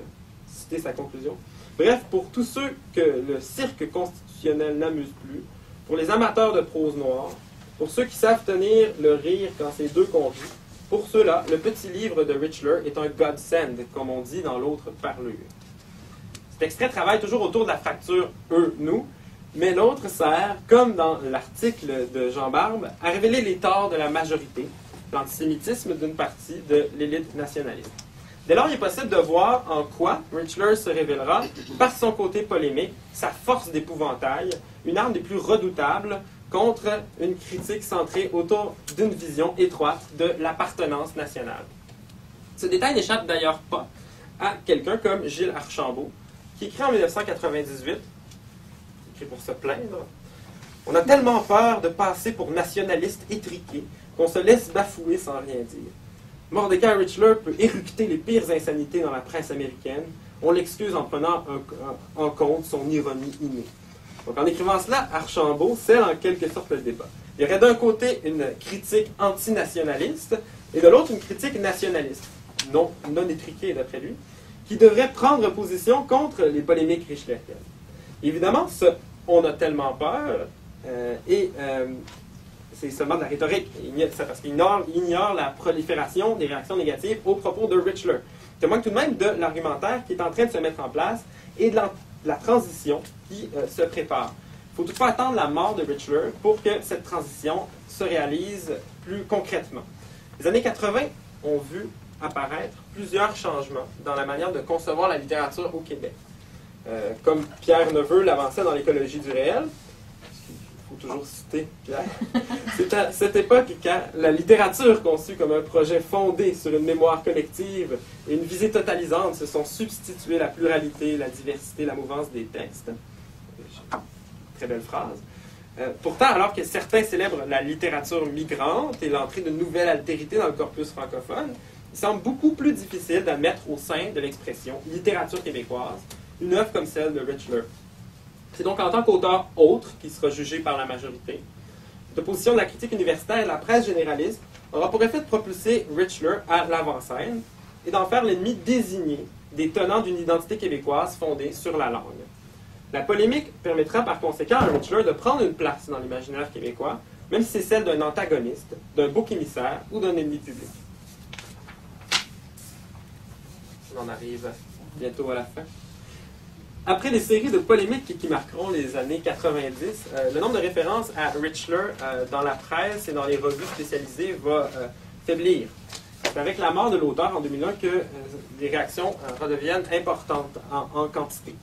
S2: citer sa conclusion. Bref, pour tous ceux que le cirque constitutionnel n'amuse plus, pour les amateurs de prose noire, pour ceux qui savent tenir le rire quand c'est deux contre lui, pour ceux-là, le petit livre de Richler est un godsend, comme on dit dans l'autre parlure. Cet extrait travaille toujours autour de la fracture eux-nous, mais l'autre sert, comme dans l'article de Jean-Barbe, à révéler les torts de la majorité, l'antisémitisme d'une partie de l'élite nationaliste. Dès lors, il est possible de voir en quoi Richler se révélera, par son côté polémique, sa force d'épouvantail, une arme des plus redoutables contre une critique centrée autour d'une vision étroite de l'appartenance nationale. Ce détail n'échappe d'ailleurs pas à quelqu'un comme Gilles Archambault, qui écrit en 1998, écrit pour se plaindre, « On a tellement peur de passer pour nationaliste étriqué qu'on se laisse bafouer sans rien dire. Mordecai Richler peut éructer les pires insanités dans la presse américaine. On l'excuse en prenant en compte son ironie innée. » Donc, en écrivant cela, Archambault scelle en quelque sorte le débat. Il y aurait d'un côté une critique antinationaliste et de l'autre une critique nationaliste, non étriquée d'après lui, qui devrait prendre position contre les polémiques richelieuviennes. Évidemment, on a tellement peur, c'est seulement de la rhétorique, parce qu'il ignore la prolifération des réactions négatives aux propos de Richler. Il témoigne tout de même de l'argumentaire qui est en train de se mettre en place et de la transition qui se prépare. Il faut toutefois attendre la mort de Richler pour que cette transition se réalise plus concrètement. Les années 80 ont vu apparaître plusieurs changements dans la manière de concevoir la littérature au Québec. Comme Pierre Neveu l'avançait dans l'écologie du réel, il faut toujours citer Pierre, c'est à cette époque quand la littérature conçue comme un projet fondé sur une mémoire collective et une visée totalisante se sont substituées la pluralité, la diversité, la mouvance des textes. Très belle phrase. Pourtant, alors que certains célèbrent la littérature migrante et l'entrée de nouvelles altérités dans le corpus francophone, il semble beaucoup plus difficile d'admettre au sein de l'expression littérature québécoise une œuvre comme celle de Richler. C'est donc en tant qu'auteur autre qui sera jugé par la majorité. Cette opposition de la critique universitaire et de la presse généraliste aura pour effet de propulser Richler à l'avant-scène et d'en faire l'ennemi désigné des tenants d'une identité québécoise fondée sur la langue. La polémique permettra par conséquent à Richler de prendre une place dans l'imaginaire québécois, même si c'est celle d'un antagoniste, d'un bouc émissaire ou d'un ennemi public. On en arrive bientôt à la fin. Après les séries de polémiques qui marqueront les années 90, le nombre de références à Richler dans la presse et dans les revues spécialisées va faiblir. C'est avec la mort de l'auteur en 2001 que les réactions redeviennent importantes en quantité.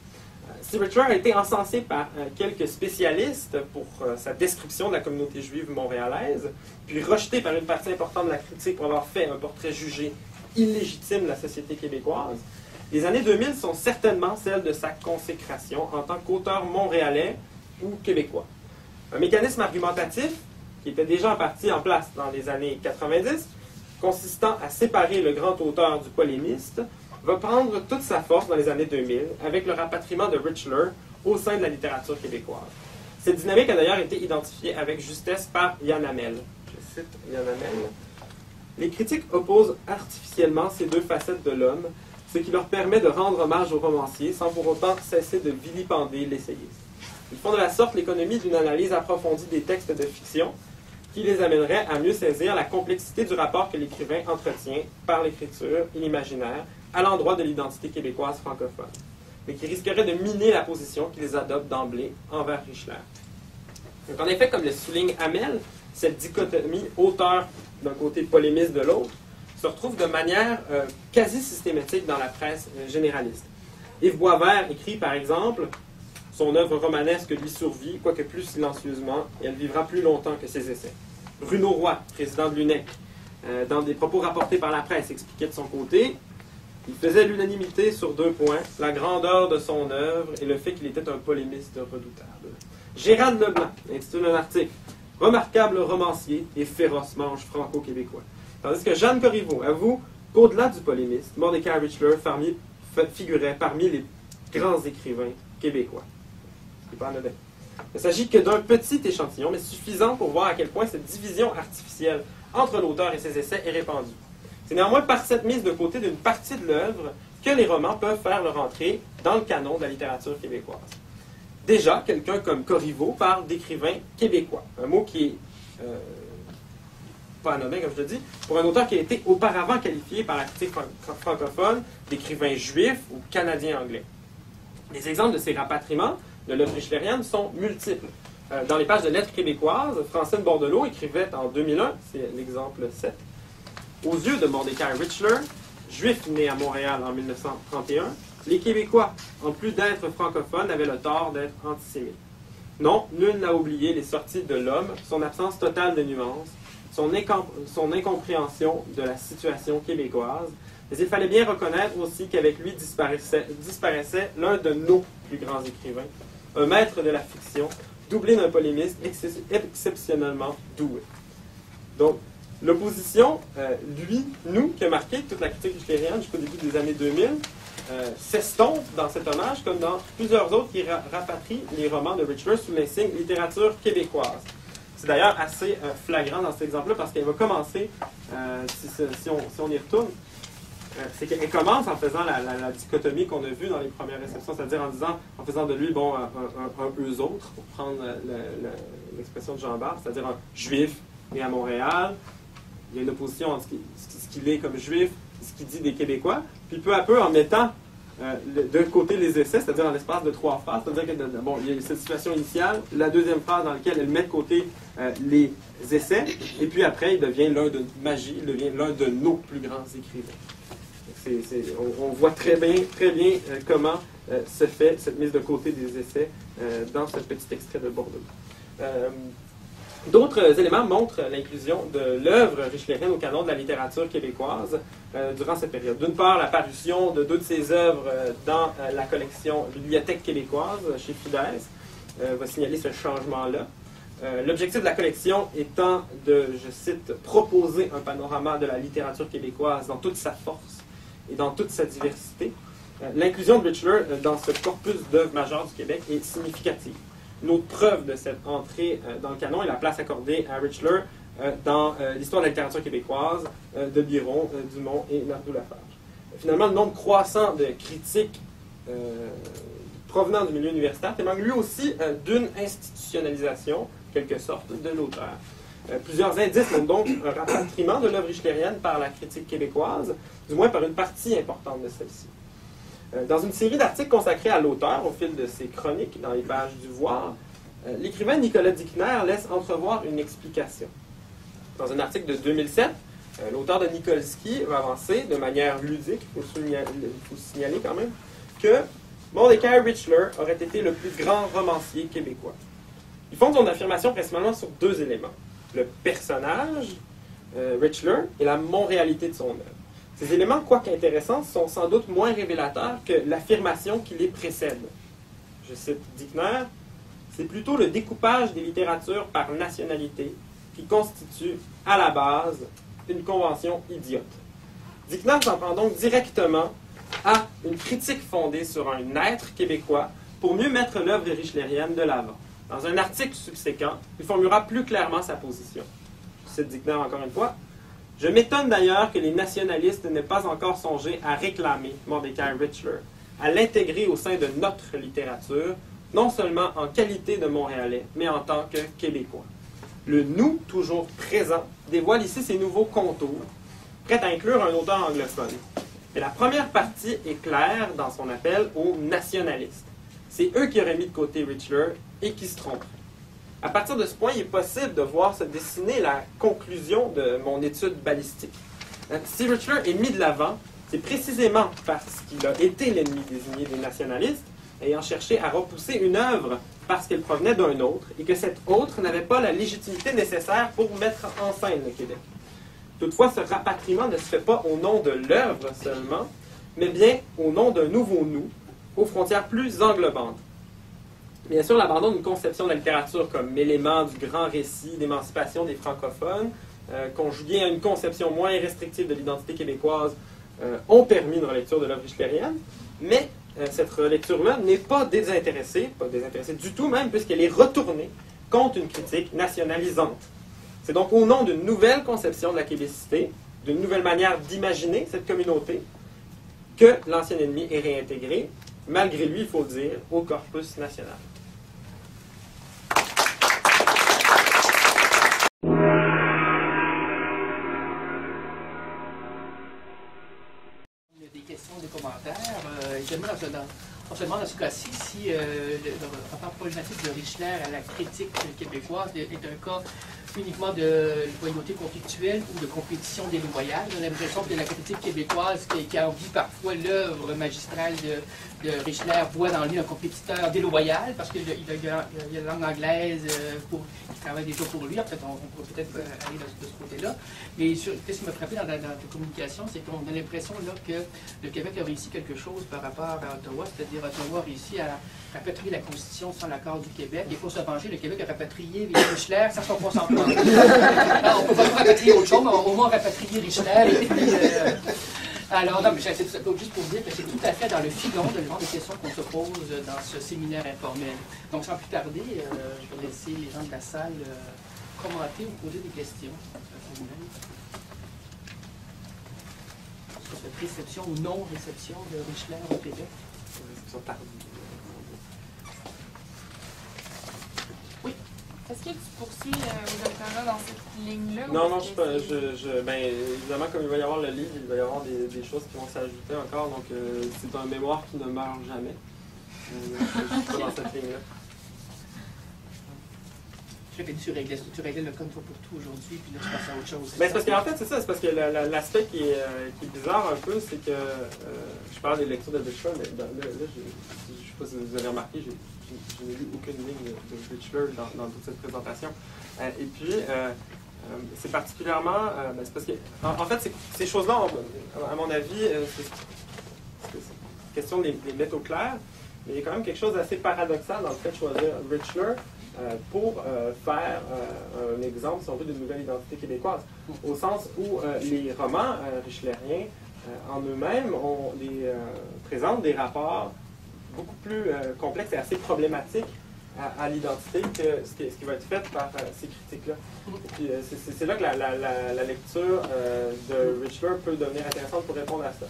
S2: Si Richler a été encensé par quelques spécialistes pour sa description de la communauté juive montréalaise, puis rejeté par une partie importante de la critique pour avoir fait un portrait jugé illégitime de la société québécoise, les années 2000 sont certainement celles de sa consécration en tant qu'auteur montréalais ou québécois. Un mécanisme argumentatif, qui était déjà en partie en place dans les années 90, consistant à séparer le grand auteur du polémiste, va prendre toute sa force dans les années 2000 avec le rapatriement de Richler au sein de la littérature québécoise. Cette dynamique a d'ailleurs été identifiée avec justesse par Yann Hamel. Je cite Yann Hamel. Les critiques opposent artificiellement ces deux facettes de l'homme, ce qui leur permet de rendre hommage aux romanciers sans pour autant cesser de vilipender l'essayiste. Ils font de la sorte l'économie d'une analyse approfondie des textes de fiction qui les amènerait à mieux saisir la complexité du rapport que l'écrivain entretient par l'écriture et l'imaginaire à l'endroit de l'identité québécoise francophone, mais qui risquerait de miner la position qu'ils adoptent d'emblée envers Richler. Donc, en effet, comme le souligne Hamel, cette dichotomie auteur d'un côté, polémiste de l'autre, se retrouve de manière quasi systématique dans la presse généraliste. Yves Boisvert écrit, par exemple, son œuvre romanesque lui survit, quoique plus silencieusement, et elle vivra plus longtemps que ses essais. Bruno Roy, président de l'UNEC, dans des propos rapportés par la presse, expliquait de son côté, il faisait l'unanimité sur deux points, la grandeur de son œuvre et le fait qu'il était un polémiste redoutable. Gérald Leblanc intitule un article « Remarquable romancier et féroce manche franco-québécois ». Tandis que Jeanne Corriveau avoue qu'au-delà du polémiste, Mordecai Richler figurait parmi les grands écrivains québécois. C'est pas anodin. Il ne s'agit que d'un petit échantillon, mais suffisant pour voir à quel point cette division artificielle entre l'auteur et ses essais est répandue. C'est néanmoins par cette mise de côté d'une partie de l'œuvre que les romans peuvent faire leur entrée dans le canon de la littérature québécoise. Déjà, quelqu'un comme Corriveau parle d'écrivain québécois, un mot qui est pas anodin, comme je le dis, pour un auteur qui a été auparavant qualifié par la critique francophone d'écrivain juif ou canadien-anglais. Les exemples de ces rapatriements de l'œuvre richlérienne sont multiples. Dans les pages de Lettres québécoises, Francine Bordelot écrivait en 2001, c'est l'exemple 7, « Aux yeux de Mordecai Richler, juif né à Montréal en 1931, les Québécois, en plus d'être francophones, avaient le tort d'être antisémites. Non, nul n'a oublié les sorties de l'homme, son absence totale de nuances, son incompréhension de la situation québécoise, mais il fallait bien reconnaître aussi qu'avec lui disparaissait l'un de nos plus grands écrivains, un maître de la fiction, doublé d'un polémiste exceptionnellement doué. » Donc, l'opposition, nous, qui a marqué toute la critique richlérienne jusqu'au début des années 2000, s'estompe dans cet hommage, comme dans plusieurs autres qui rapatrient les romans de Richler sous l'insigne littérature québécoise. C'est d'ailleurs assez flagrant dans cet exemple-là, parce qu'elle va commencer, si on y retourne, c'est qu'elle commence en faisant la dichotomie qu'on a vue dans les premières réceptions, c'est-à-dire en faisant de lui, bon, un eux autres, pour prendre l'expression de Jean Bart, c'est-à-dire un juif né à Montréal. Il y a une opposition entre ce qu'il est comme juif et ce qu'il dit des Québécois. Puis peu à peu, en mettant de côté les essais, c'est-à-dire en l'espace de 3 phrases, c'est-à-dire que bon, il y a cette situation initiale, la deuxième phrase dans laquelle elle met de côté les essais, et puis après, il devient l'un de magie, il devient l'un de nos plus grands écrivains. On voit très bien comment se fait cette mise de côté des essais dans ce petit extrait de Bordeaux. D'autres éléments montrent l'inclusion de l'œuvre richlérienne au canon de la littérature québécoise durant cette période. D'une part, la parution de 2 de ses œuvres dans la collection Bibliothèque québécoise chez Fidesz va signaler ce changement-là. L'objectif de la collection étant de, je cite, proposer un panorama de la littérature québécoise dans toute sa force et dans toute sa diversité. L'inclusion de Richler dans ce corpus d'œuvres majeures du Québec est significative. Une autre preuve de cette entrée dans le canon est la place accordée à Richler dans l'histoire de la littérature québécoise de Biron, Dumont et Nardou-Lafarge. Finalement, le nombre croissant de critiques provenant du milieu universitaire témoigne lui aussi d'une institutionnalisation, en quelque sorte, de l'auteur. Plusieurs indices montrent donc un rapatriement de l'œuvre richlérienne par la critique québécoise, du moins par une partie importante de celle-ci. Dans une série d'articles consacrés à l'auteur au fil de ses chroniques dans les pages du Voir, l'écrivain Nicolas Dickner laisse entrevoir une explication. Dans un article de 2007, l'auteur de Nikolski va avancer de manière ludique, il faut signaler quand même, que Mordecai Richler aurait été le plus grand romancier québécois. Il fonde son affirmation principalement sur 2 éléments. Le personnage, Richler, et la montréalité de son œuvre. Ces éléments, quoique intéressants, sont sans doute moins révélateurs que l'affirmation qui les précède. Je cite Dickner, « C'est plutôt le découpage des littératures par nationalité qui constitue, à la base, une convention idiote. » Dickner s'en prend donc directement à une critique fondée sur un être québécois pour mieux mettre l'œuvre richelierienne de l'avant. Dans un article subséquent, il formulera plus clairement sa position. Je cite Dickner encore une fois. « Je m'étonne d'ailleurs que les nationalistes n'aient pas encore songé à réclamer Mordecai Richler, à l'intégrer au sein de notre littérature, non seulement en qualité de Montréalais, mais en tant que Québécois. Le « nous », toujours présent, dévoile ici ses nouveaux contours, prêt à inclure un auteur anglophone. Mais la première partie est claire dans son appel aux nationalistes. C'est eux qui auraient mis de côté Richler et qui se trompent. À partir de ce point, il est possible de voir se dessiner la conclusion de mon étude balistique. Si Richler est mis de l'avant, c'est précisément parce qu'il a été l'ennemi désigné des nationalistes, ayant cherché à repousser une œuvre parce qu'elle provenait d'un autre, et que cet autre n'avait pas la légitimité nécessaire pour mettre en scène le Québec. Toutefois, ce rapatriement ne se fait pas au nom de l'œuvre seulement, mais bien au nom d'un nouveau nous, aux frontières plus englobantes. Bien sûr, l'abandon d'une conception de la littérature comme élément du grand récit d'émancipation des francophones, conjugué à une conception moins restrictive de l'identité québécoise, ont permis une relecture de l'œuvre richelierienne, mais cette relecture-là n'est pas désintéressée du tout même, puisqu'elle est retournée contre une critique nationalisante. C'est donc au nom d'une nouvelle conception de la québécité, d'une nouvelle manière d'imaginer cette communauté, que l'ancien ennemi est réintégré, malgré lui, il faut le dire, au corpus national.
S1: Des questions, des commentaires. Également, non seulement dans ce cas-ci, si le rapport problématique de Richler à la critique québécoise est un cas uniquement de loyauté conflictuelle ou de compétition déloyale. On a l'impression que la critique québécoise qui a envie parfois l'œuvre magistrale de Richler voit dans lui un compétiteur déloyal parce qu'il y a la langue anglaise qui travaille déjà pour lui. En fait, on pourrait peut-être aller de ce côté-là. Mais qu'est-ce qui m'a frappé dans ta communication, c'est qu'on a l'impression là, que le Québec a réussi quelque chose par rapport à Ottawa, c'est-à-dire Ottawa a réussi à rapatrier la Constitution sans l'accord du Québec. Il faut se venger, le Québec a rapatrié Richler sans son consentement. Alors, on ne peut pas rapatrier autre chose, mais au moins rapatrier Richler. Et puis, alors, non, mais c'est juste pour dire que c'est tout à fait dans le filon de genre de questions qu'on se pose dans ce séminaire informel. Donc, sans plus tarder, je vais laisser les gens de la salle commenter ou poser des questions sur cette réception ou non-réception de Richler au Québec.
S2: Réception tardive.
S1: Oui.
S3: Est-ce que tu poursuis au doctorat dans cette ligne-là?
S2: Non, évidemment, comme il va y avoir le livre, il va y avoir des choses qui vont s'ajouter encore, donc c'est un mémoire qui ne meurt jamais. Je suis pas dans cette ligne-là.
S1: Tu réglais le code pour tout aujourd'hui, puis là tu passes à autre chose.
S2: Ben, c'est parce qu'en fait, c'est ça, c'est parce que l'aspect qui est bizarre un peu, c'est que je parle des lectures de Richler, mais là, je ne sais pas si vous avez remarqué, je n'ai lu aucune ligne de Richler dans toute cette présentation. Et puis, c'est particulièrement, c'est parce que, en fait, ces choses-là, à mon avis, c'est question de les mettre au clair, mais il y a quand même quelque chose d'assez paradoxal dans le fait de choisir Richler pour faire un exemple, si on veut, d'une nouvelle identité québécoise. Au sens où les romans richlériens, en eux-mêmes, présentent des rapports beaucoup plus complexes et assez problématiques à l'identité que ce qui va être fait par ces critiques-là. Puis c'est là que la lecture de Richler peut devenir intéressante pour répondre à ça.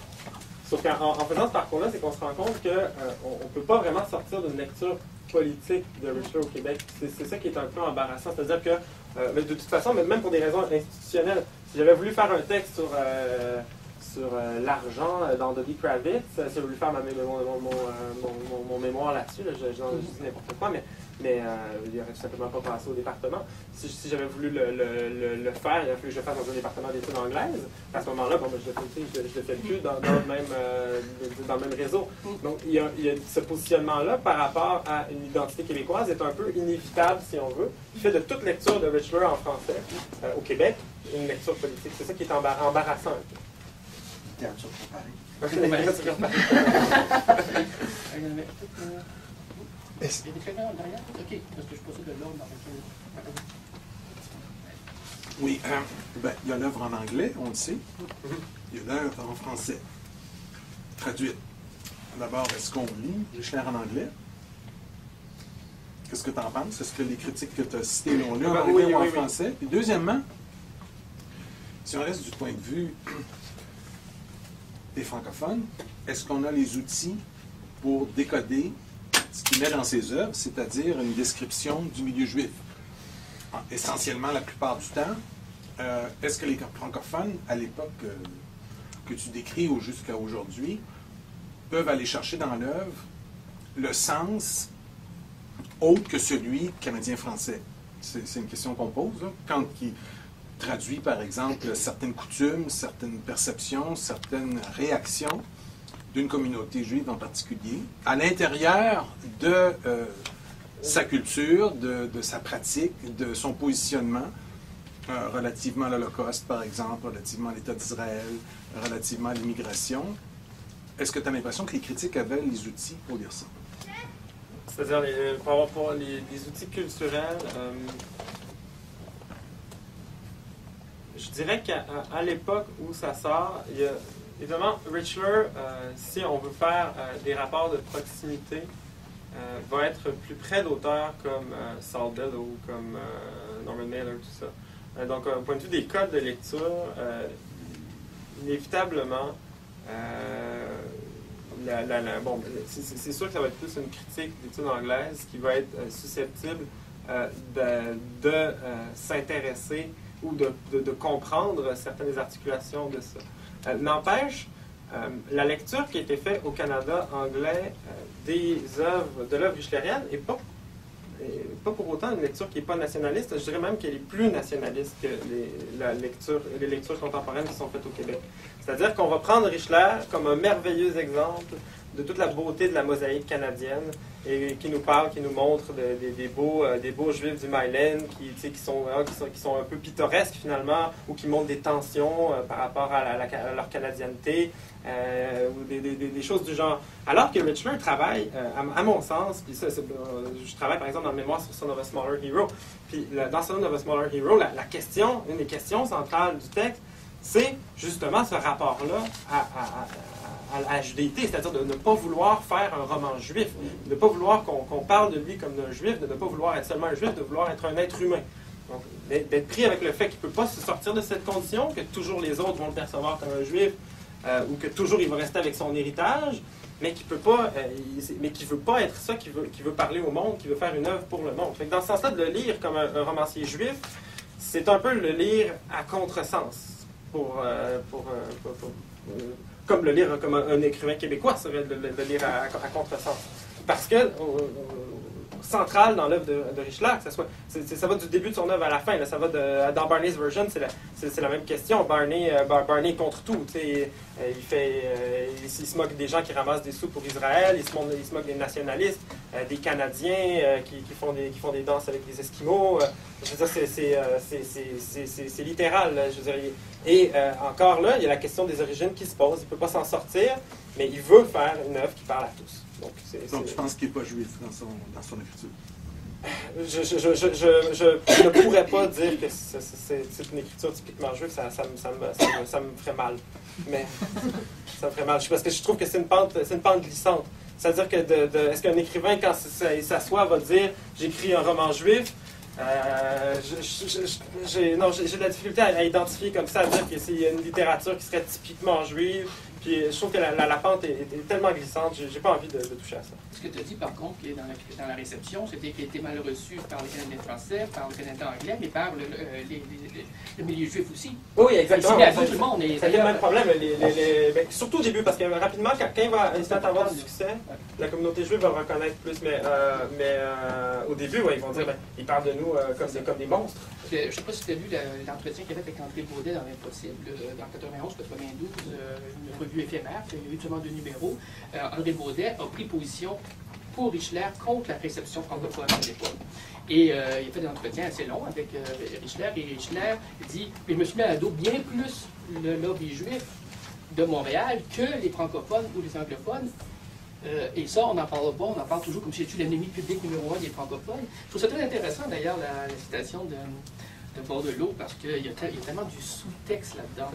S2: Sauf qu'en faisant ce parcours-là, c'est qu'on se rend compte qu'on ne peut pas vraiment sortir d'une lecture politique de Richler au Québec. C'est ça qui est un peu embarrassant. C'est-à-dire que, mais de toute façon, même pour des raisons institutionnelles, si j'avais voulu faire un texte sur l'argent dans Dobby Kravitz, si j'avais voulu faire mon mémoire là-dessus, j'en dis n'importe quoi, mais il n'aurait tout simplement pas passé au département. Si j'avais voulu le faire, il aurait fallu que je le fasse dans un département d'études anglaises. À ce moment-là, je le fais plus dans le même réseau. Donc, il y a ce positionnement-là par rapport à une identité québécoise est un peu inévitable, si on veut. Il fait de toute lecture de Richler en français au Québec une lecture politique. C'est ça qui est embarrassant un peu.
S4: Littérature comparée.
S1: Il y a des questions derrière? OK, parce que je pose de l'ordre dans lequel...
S4: Oui, il y a l'œuvre en anglais, on le sait. Il y a l'œuvre en français, traduite. D'abord, est-ce qu'on lit Richler en anglais? Qu'est-ce que tu en penses? Est-ce que les critiques que tu as citées l'ont lu en
S2: Ben,
S4: anglais
S2: oui,
S4: ou en
S2: oui, oui.
S4: français? Puis deuxièmement, si on reste du point de vue des francophones, est-ce qu'on a les outils pour décoder ce qu'il met dans ses œuvres, c'est-à-dire une description du milieu juif? Essentiellement, la plupart du temps, est-ce que les francophones, à l'époque que tu décris ou jusqu'à aujourd'hui, peuvent aller chercher dans l'œuvre le sens autre que celui canadien-français? C'est une question qu'on pose, là. Quand il traduit, par exemple, certaines coutumes, certaines perceptions, certaines réactions d'une communauté juive en particulier, à l'intérieur de sa culture, de sa pratique, de son positionnement, relativement à l'Holocauste, par exemple, relativement à l'État d'Israël, relativement à l'immigration. Est-ce que tu as l'impression que les critiques avaient les outils pour lire ça?
S2: C'est-à-dire, pour les outils culturels, je dirais qu'à l'époque où ça sort, il y a, évidemment, Richler, si on veut faire des rapports de proximité, va être plus près d'auteurs comme Saul Bellow, comme Norman Mailer, tout ça. Donc, au point de vue des codes de lecture, inévitablement, bon, c'est sûr que ça va être plus une critique d'études anglaises qui va être susceptible de s'intéresser ou de comprendre certaines des articulations de ça. N'empêche, la lecture qui a été faite au Canada anglais des œuvres, de l'œuvre richlérienne n'est pas pour autant une lecture qui n'est pas nationaliste. Je dirais même qu'elle est plus nationaliste que les lectures contemporaines qui sont faites au Québec. C'est-à-dire qu'on va prendre Richler comme un merveilleux exemple de toute la beauté de la mosaïque canadienne et qui nous parle, qui nous montre des beaux juifs du Myland qui sont un peu pittoresques finalement, ou qui montrent des tensions par rapport à leur canadienneté, ou des choses du genre. Alors que Richler travaille, à mon sens, puis ça, je travaille par exemple dans le mémoire sur Son of a Smaller Hero, puis dans Son of a Smaller Hero, une des questions centrales du texte, c'est justement ce rapport-là à la judéité, c'est-à-dire de ne pas vouloir faire un roman juif, de ne pas vouloir qu'on parle de lui comme d'un juif, de ne pas vouloir être seulement un juif, de vouloir être un être humain. Donc, d'être pris avec le fait qu'il ne peut pas se sortir de cette condition, que toujours les autres vont le percevoir comme un juif, ou que toujours il va rester avec son héritage, mais qui peut pas, mais qui veut pas être ça, qui veut parler au monde, qui veut faire une œuvre pour le monde. Fait que dans ce sens-là, de le lire comme un romancier juif, c'est un peu le lire à contresens. Comme le lire comme un écrivain québécois serait de le lire à contresens. Parce que, central dans l'œuvre de Richler, ça va du début de son œuvre à la fin. Là, ça va dans Barney's version, c'est la même question. Barney contre tout. Il se moque des gens qui ramassent des sous pour Israël, il se moque des nationalistes, des Canadiens qui font des danses avec les Esquimaux. Je veux dire, c'est littéral. Là, je veux dire, et encore là, il y a la question des origines qui se pose. Il ne peut pas s'en sortir, mais il veut faire une œuvre qui parle à tous. Donc je
S4: pense qu'il n'est pas juif dans son écriture.
S2: Je ne pourrais pas dire que c'est une écriture typiquement juive, ça me ferait mal. Mais ça me ferait mal. Parce que je trouve que c'est une pente glissante. C'est-à-dire que est-ce qu'un écrivain, quand il s'assoit, va dire « j'écris un roman juif », j'ai de la difficulté à identifier comme ça, à dire qu'il y a une littérature qui serait typiquement juive. Puis je trouve que la pente est tellement glissante, j'ai pas envie de toucher à ça.
S1: Ce que tu as dit, par contre, qui est dans la réception, c'était qu'il a été mal reçu par les Canadiens français, par le Canadien anglais, mais par le milieu juif aussi.
S2: Oui, exactement.
S1: Tout le monde est.
S2: C'est le même problème, surtout au début, parce que rapidement, quand il va avoir du succès, la communauté juive va le reconnaître plus, mais au début, ils vont dire, ils parlent de nous comme des monstres.
S1: Je ne sais pas si tu as lu l'entretien qu'il y avait avec André Baudet dans l'Impossible, dans 91-92, une revue éphémère, il y a eu seulement 2 numéros. André Baudet a pris position pour Richler contre la réception francophone à l'époque. Et il a fait des entretiens assez longs avec Richler, et Richler dit « Je me suis mis à dos bien plus le lobby juif de Montréal que les francophones ou les anglophones. Et ça, on n'en parle pas, on en parle toujours comme si c'était l'ennemi public numéro 1 des francophones. Je trouve ça très intéressant, d'ailleurs, la citation de Baudelot, parce qu'il y a tellement du sous-texte là-dedans.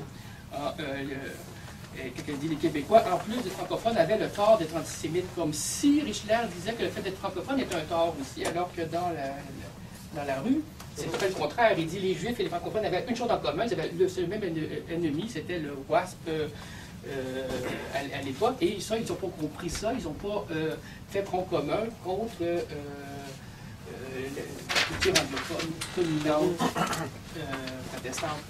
S1: que dit les Québécois, en plus des francophones, avaient le tort d'être antisémites, comme si Richelieu disait que le fait d'être francophone est un tort aussi, alors que dans la rue, c'est tout à fait le contraire. Il dit que les Juifs et les francophones avaient une chose en commun, ils avaient le même ennemi, c'était le WASP à l'époque, et ça, ils n'ont pas compris ça, ils n'ont pas fait front commun contre la culture anglophone dominante protestante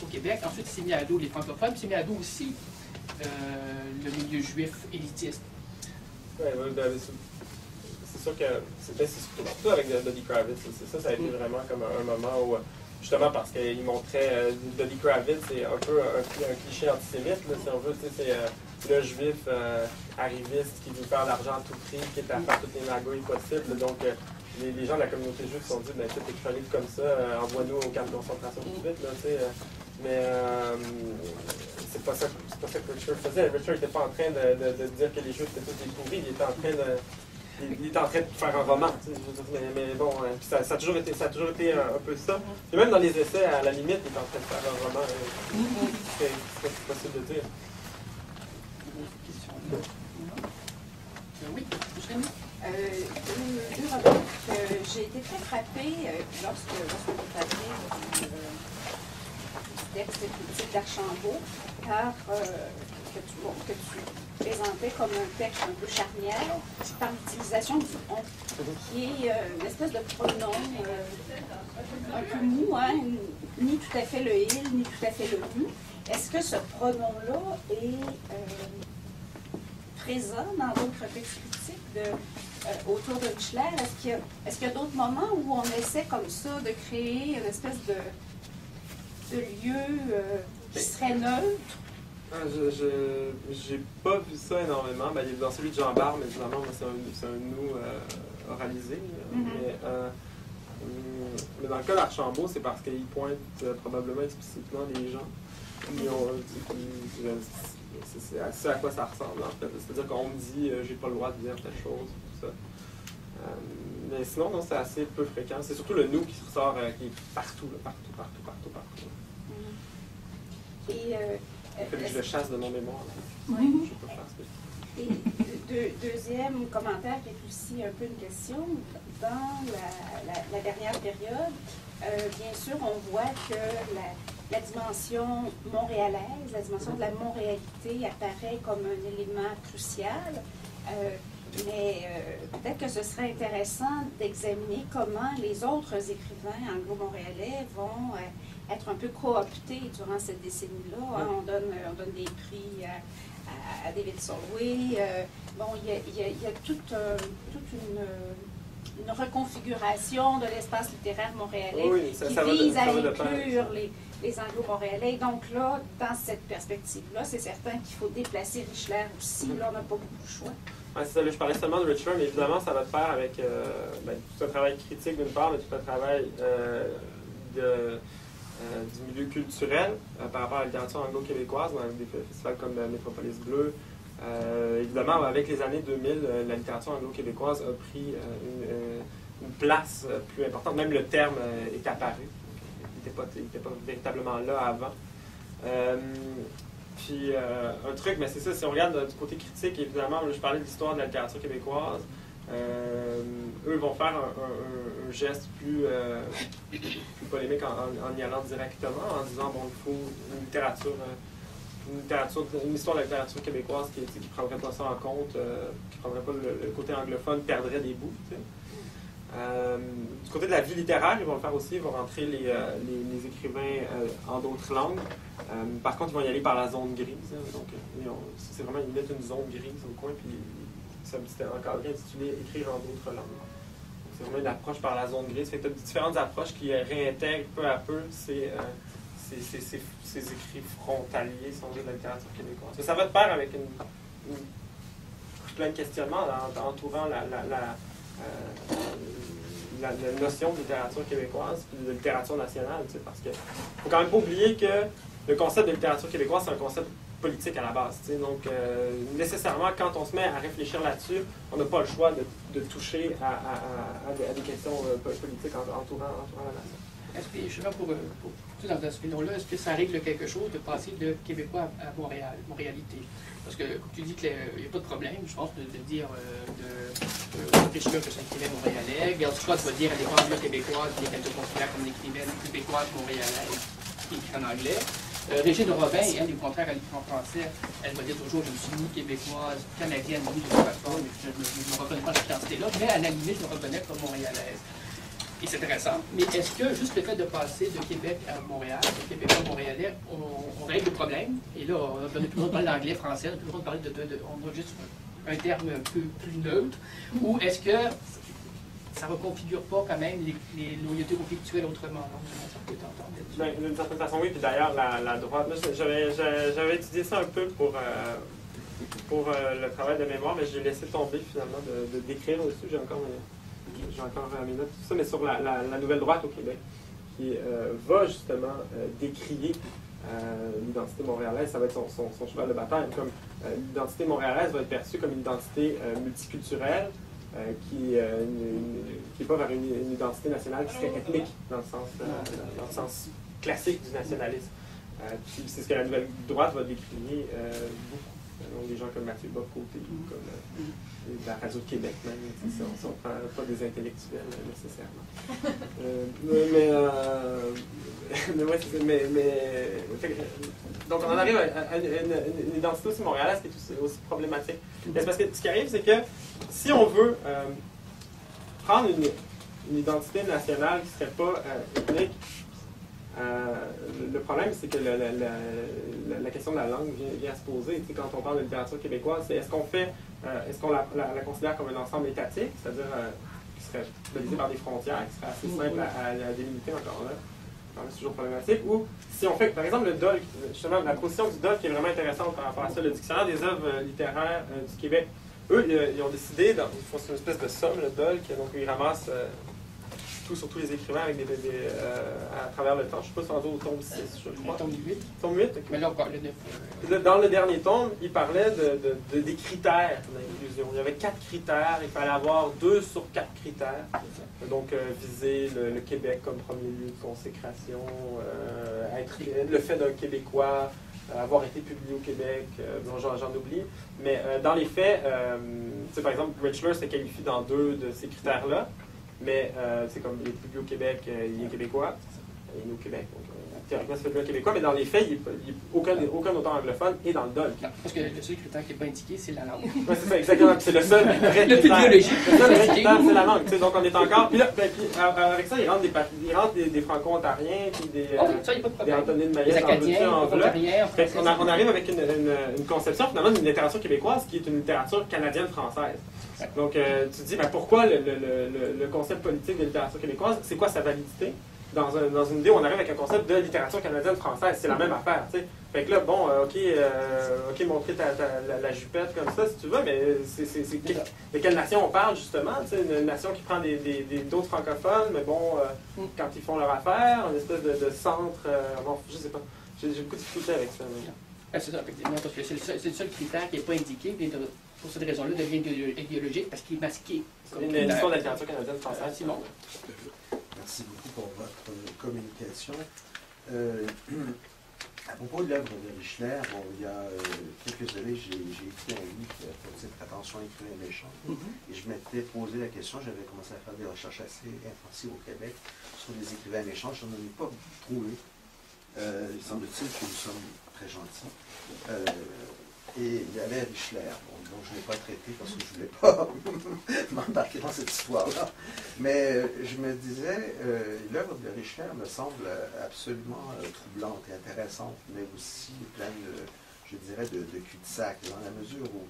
S1: au Québec. Ensuite, il s'est mis à dos les francophones, puis il s'est mis à dos aussi le milieu juif élitiste.
S2: Oui, c'est sûr que c'est surtout avec Dodie Kravitz. Ça a été vraiment comme un moment où, justement parce qu'il montrait Dodie Kravitz, c'est un peu un cliché antisémite, là, si on veut. C'est le juif arriviste qui veut faire l'argent à tout prix, qui est à faire toutes les magouilles possibles. Donc, les gens de la communauté juive se sont dit, ben, tu es chronique comme ça, envoie-nous au camp de concentration tout de suite. Là, mais c'est pas ça que Richard faisait. Richard n'était pas en train de dire que les juifs étaient tous des pourris, il était en train de faire un roman. Mais bon, ça a toujours été un peu ça. Et même dans les essais, à la limite, il est en train de faire un roman. C'est possible de dire.
S1: Oui,
S5: deux remarques. J'ai été très frappée lorsque vous parliez du texte critique d'Archambault, car que tu présentais comme un texte un peu charnière par l'utilisation du on, qui est une espèce de pronom un peu mou, hein, ni tout à fait le il, ni tout à fait le nous. Est-ce que ce pronom-là est présent dans d'autres textes critiques autour de Richelieu? Est-ce qu'il y a d'autres moments où on essaie comme ça de créer une espèce de lieu qui serait neutre?
S2: J'ai pas vu ça énormément. Ben, dans celui de Jean Barbe, évidemment, c'est un nous oralisé. Mais dans le cas d'Archambault, c'est parce qu'il pointe probablement explicitement les gens. C'est à ça à quoi ça ressemble, en fait. C'est-à-dire qu'on me dit j'ai pas le droit de dire telle chose, tout ça. Mais sinon, non, c'est assez peu fréquent. C'est surtout le nous qui ressort, qui est partout, là, partout.
S5: Et
S2: il fait que je le chasse de mon mémoire.
S5: Oui.
S2: Je ne sais pas faire ce que
S5: Et deuxième commentaire qui est aussi un peu une question. Dans la dernière période, bien sûr, on voit que la dimension montréalaise, la dimension de la montréalité apparaît comme un élément crucial. Mais peut-être que ce serait intéressant d'examiner comment les autres écrivains anglo-montréalais vont être un peu cooptés durant cette décennie-là. Hein. On donne des prix à David Solway. Il y a toute une reconfiguration de l'espace littéraire montréalais qui vise à inclure les anglo-montréalais. Donc là, dans cette perspective-là, c'est certain qu'il faut déplacer Richelieu aussi. Là, on n'a pas beaucoup de choix.
S2: Ouais, c'est ça, je parlais seulement de Richard, mais évidemment, ça va de pair avec tout un travail critique d'une part, mais tout un travail du milieu culturel par rapport à la littérature anglo-québécoise, avec des festivals comme Métropolis Bleu. Évidemment, avec les années 2000, la littérature anglo-québécoise a pris une place plus importante. Même le terme est apparu. Il n'était pas véritablement là avant. Puis un truc, mais c'est ça, si on regarde du côté critique, évidemment, je parlais de l'histoire de la littérature québécoise. Eux vont faire un geste plus polémique en y allant directement, en disant bon, il faut une histoire de la littérature québécoise qui ne prendrait pas ça en compte, qui ne prendrait pas le côté anglophone, perdrait des bouts. Du côté de la vie littéraire, ils vont le faire aussi, ils vont rentrer les écrivains en d'autres langues. Par contre, ils vont y aller par la zone grise. Donc, c'est vraiment, ils mettent une zone grise au coin, puis c'était encadré, intitulé « Écrire en d'autres langues ». C'est vraiment une approche par la zone grise. Fait que tu as différentes approches qui réintègrent peu à peu ces écrits frontaliers, si on veut, de la littérature québécoise. Ça va de pair avec plein de questionnements entourant la notion de littérature québécoise et de littérature nationale, parce qu'il ne faut quand même pas oublier que le concept de littérature québécoise, c'est un concept politique à la base. Donc, nécessairement, quand on se met à réfléchir là-dessus, on n'a pas le choix de toucher à des questions politiques entourant la nation.
S1: Est-ce que, justement, tout dans ce film-là, est-ce que ça règle quelque chose de passer de Québécois à Montréal, Montréalité? Parce que tu dis qu'il n'y a pas de problème, je pense, de dire de réfléchir que c'est un écrivain montréalais. Garde Scott va dire à l'école québécoise qu'elle se considère comme une écrivaine québécoise montréalaise, qui écrit en anglais. Régine Robin, elle, au contraire, elle écrit en français. Elle va dire toujours, je me suis ni québécoise, canadienne, ni de toute façon, mais je ne me reconnais pas cette identité-là, mais à la limite, je me reconnais comme montréalaise. Et c'est intéressant. Mais est-ce que juste le fait de passer de Québec à Montréal, de Québécois montréalais, on règle le problème? Et là, on n'a plus le droit de parler d'anglais, français, on n'a plus le droit de parler on a juste un terme un peu plus neutre. Ou est-ce que ça ne reconfigure pas quand même les loyautés conflictuelles autrement? Ça peut t'entendre là-dessus.
S2: D'une certaine façon, oui. Puis d'ailleurs, la droite, moi, j'avais étudié ça un peu pour le travail de mémoire, mais j'ai laissé tomber finalement de d'écrire au-dessus. J'ai encore mes notes, tout ça, mais sur la nouvelle droite au Québec, qui va justement décrier l'identité montréalaise. Ça va être son cheval de bataille. Comme l'identité montréalaise va être perçue comme une identité multiculturelle, qui n'est pas vers une identité nationale qui serait ethnique dans le sens classique du nationalisme. Puis c'est ce que la nouvelle droite va décrier beaucoup. Donc, des gens comme Mathieu Bock-Côté, comme la Radio de Québec même, ça, on ne prend pas des intellectuels nécessairement. Donc on en arrive à une identité aussi montréalaise qui est aussi problématique. C'est parce que ce qui arrive, c'est que si on veut prendre une identité nationale qui ne serait pas ethnique, le problème, c'est que la question de la langue vient à se poser. Quand on parle de littérature québécoise, c'est est-ce qu'on la considère comme un ensemble étatique, c'est-à-dire qui serait balisé par des frontières, qui serait assez simple à délimiter encore là. C'est toujours problématique. Ou si on fait, par exemple, le DOL, justement, la position du DOL qui est vraiment intéressante par rapport à ça, le dictionnaire des œuvres littéraires du Québec, eux, ils ont décidé, ils font une espèce de somme, le DOL, donc ils ramassent sur tous les écrivains avec à travers le temps. Je ne sais pas si on est au tome 6, je crois.
S1: Tome 8.
S2: Tome 8?
S1: Mais là, on parle de 9.
S2: Dans le dernier tome, il parlait des critères d'inclusion. Il y avait 4 critères. Il fallait avoir 2 sur 4 critères. Donc, viser le Québec comme premier lieu de consécration, le fait d'un Québécois, avoir été publié au Québec, j'en oublie. Mais dans les faits, par exemple, Richler se qualifie dans 2 de ces critères-là. Mais c'est comme il est publié au Québec, il est québécois, il est né au Québec. Donc, théoriquement, c'est publié québécois, mais dans les faits, aucun auteur anglophone est dans le DOL.
S1: Parce que le seul critère qui n'est pas indiqué, c'est la langue.
S2: Oui, c'est ça, exactement. C'est le seul vrai
S1: le plus biologique.
S2: Le seul vrai critère, c'est la langue. Donc, on est encore. Puis là, avec ça, il rentre des Franco-Ontariens, puis des Antonine Maillet,
S1: des Acadiens,
S2: on arrive avec une conception, finalement, d'une littérature québécoise qui est une littérature canadienne-française. Donc, tu te dis, pourquoi le concept politique de littérature québécoise, c'est quoi sa validité? Dans une idée où on arrive avec un concept de littérature canadienne-française, c'est la même affaire, tu sais. Fait que là, bon, OK, montrer la jupette comme ça, si tu veux, mais de quelle nation on parle, justement? Tu sais, une nation qui prend d'autres francophones, mais bon, quand ils font leur affaire, une espèce de centre, bon, je sais pas. J'ai beaucoup de difficultés avec ça. Mais...
S1: c'est ça, effectivement, parce que c'est le seul critère qui n'est pas indiqué, et pour cette raison-là, devient idéologique parce qu'il est masqué.
S2: C'est une histoire de la littérature canadienne-française.
S1: Simon.
S6: Merci beaucoup pour votre communication. À propos de l'œuvre de Richler, bon, il y a quelques années, j'ai écrit un livre qui a titre Attention, écrivain méchant. Et je m'étais posé la question, j'avais commencé à faire des recherches assez intensives au Québec sur les écrivains méchants. Je n'en ai pas trouvé. Il semble-t-il que nous sommes très gentils. Et il y avait Richler, dont je n'ai pas traité parce que je ne voulais pas m'embarquer dans cette histoire-là. Mais je me disais, l'œuvre de Richler me semble absolument troublante et intéressante, mais aussi pleine, je dirais, de cul-de-sac, dans la mesure où,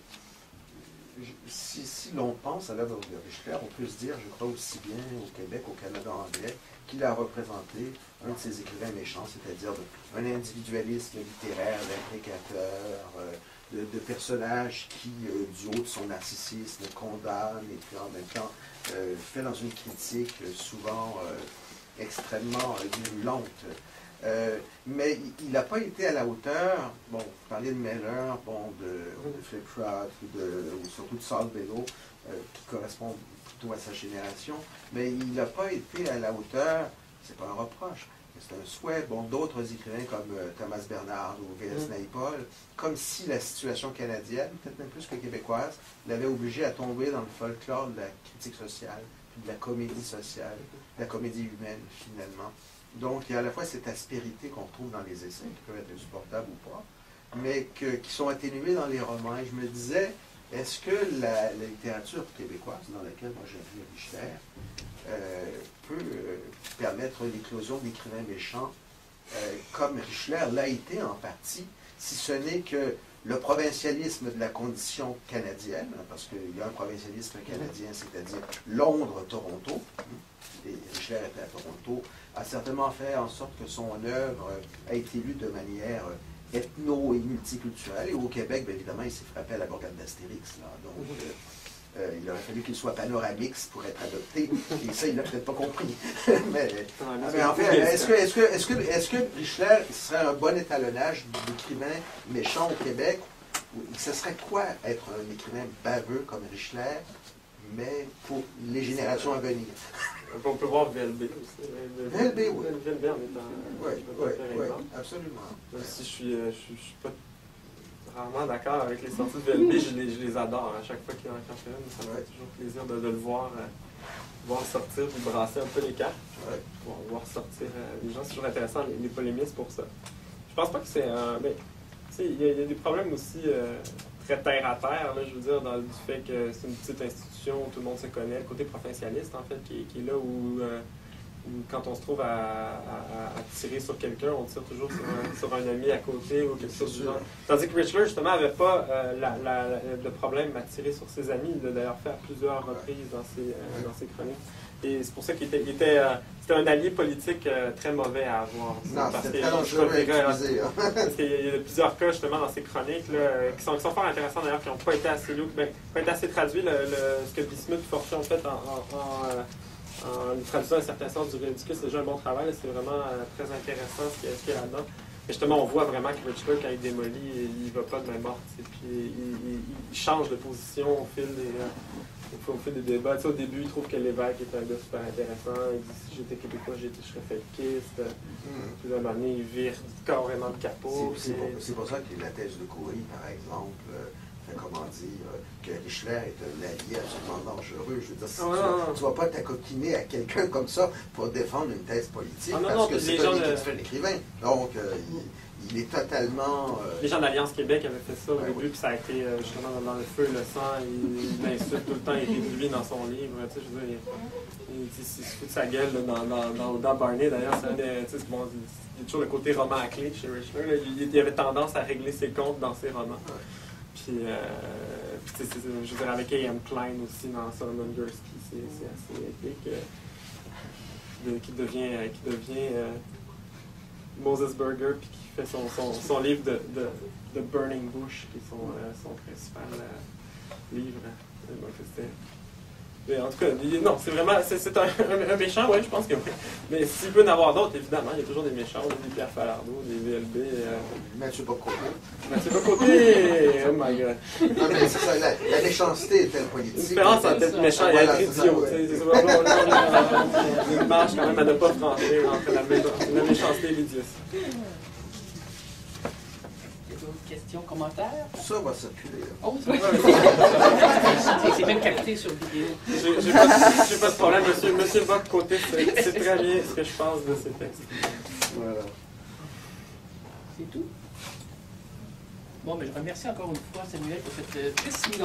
S6: si l'on pense à l'œuvre de Richler, on peut se dire, je crois aussi bien au Québec, au Canada anglais, qu'il a représenté un de ses écrivains méchants, c'est-à-dire un individualisme littéraire, d'imprécateur, de personnages qui, du haut de son narcissisme, condamne et puis en même temps fait dans une critique souvent extrêmement virulente. Mais il n'a pas été à la hauteur, bon, vous parlez de Meller, bon, de Philip Roth, ou surtout de Saul Bellow, qui correspond plutôt à sa génération, mais il n'a pas été à la hauteur c'est pas un reproche, mais c'est un souhait. Bon, d'autres écrivains comme Thomas Bernard ou V.S. Naipaul, comme si la situation canadienne, peut-être même plus que québécoise, l'avait obligé à tomber dans le folklore de la critique sociale, puis de la comédie sociale, de la comédie humaine, finalement. Donc, il y a à la fois cette aspérité qu'on trouve dans les essais, qui peuvent être insupportables ou pas, mais qui sont atténués dans les romans. Et je me disais, est-ce que la littérature québécoise, dans laquelle moi j'ai vu Richter, peut permettre l'éclosion d'écrivains méchants comme Richler l'a été en partie, si ce n'est que le provincialisme de la condition canadienne, parce qu'il y a un provincialisme canadien, c'est-à-dire Londres-Toronto, et Richler était à Toronto, a certainement fait en sorte que son œuvre a été lue de manière ethno et multiculturelle. Et au Québec, bien évidemment, il s'est frappé à la bourgade d'Astérix. Donc, il aurait fallu qu'il soit panoramix pour être adopté. Et ça, il n'a peut-être pas compris. mais en fait, est-ce que Richler serait un bon étalonnage d'écrivain méchant au Québec? Ce serait quoi être un écrivain baveux comme Richler, mais pour les générations à venir?
S2: On peut voir VLB aussi.
S6: VLB, oui.
S2: VLB en étant
S6: Oui, absolument.
S2: Même si je suis pas rarement d'accord avec les sorties de VLB, je les adore. À chaque fois qu'il y en a un, ça me fait toujours plaisir de le voir sortir et brasser un peu les cartes. Voir sortir les gens, c'est toujours intéressant, les polémistes pour ça. Je pense pas que c'est mais il y a des problèmes aussi très terre à terre, là, je veux dire, du fait que c'est une petite institution où tout le monde se connaît, le côté provincialiste, en fait, qui est là où quand on se trouve à tirer sur quelqu'un, on tire toujours sur un ami à côté ou quelque chose du genre. Tandis que Richler, justement, n'avait pas le problème à tirer sur ses amis. Il l'a d'ailleurs fait à plusieurs reprises dans ses chroniques. Et c'est pour ça qu'il c'était un allié politique très mauvais à avoir.
S6: Non, c'était très dangereux à utiliser.
S2: Parce qu'il y a plusieurs cas, justement, dans ces chroniques là, qui sont fort intéressants, d'ailleurs, qui n'ont pas été assez traduits. Ce que Bismuth et Fortier ont fait en traduisant un certain sens du ridicule, c'est déjà un bon travail. C'est vraiment très intéressant ce qu'il y a là-dedans. Et justement, on voit vraiment que Richler, quand il démolit, il ne va pas de main morte. Puis il change de position au fil des débats. Tu sais, au début, il trouve que Lévesque est un gars super intéressant. Il dit si j'étais québécois, je serais felkiste. Puis à un moment donné, il vire carrément le capot.
S6: C'est pour ça que la thèse de Coury, par exemple, comment dire, que Richler est un allié absolument dangereux. Je veux dire, tu ne vas pas t'acoquiner à quelqu'un comme ça pour défendre une thèse politique, parce que c'est pas lui qui te fait l'écrivain. Donc, il est totalement...
S2: Les gens d'Alliance Québec avaient fait ça au début, puis ça a été justement dans le feu, le sang, il l'insulte tout le temps, il rit de lui dans son livre. Tu sais, je veux dire, il se fout de sa gueule là, dans Barney, d'ailleurs. Il y a toujours le côté roman à clé chez Richler. Là. Il avait tendance à régler ses comptes dans ses romans. Puis, je veux dire, avec A.M. Klein aussi dans Solomon Gursky, c'est assez épique. Qui devient Moses Burger, puis qui fait son livre de Burning Bush, qui est son principal livre. Mais en tout cas, non, c'est vraiment, c'est un méchant, oui, je pense que oui. Mais s'il peut y en avoir d'autres, évidemment, il y a toujours des méchants, des Pierre Falardeau, des VLB.
S6: Mathieu Bocoté.
S2: Mathieu Bocoté, oh my god.
S6: Non, mais c'est ça, la méchanceté est telle politique.
S2: La différence entre être méchant et être idiot. C'est une marche quand même à ne pas franchir entre la méchanceté et l'idiotie.
S1: Questions, commentaires?
S6: Ça va circuler.
S1: Oh, c'est même capté sur vidéo.
S2: J'ai pas de problème, monsieur Bock-Côté, c'est très bien ce que je pense de ces textes.
S6: Voilà.
S1: C'est tout? Bon, mais je remercie encore une fois Samuel pour cette précise.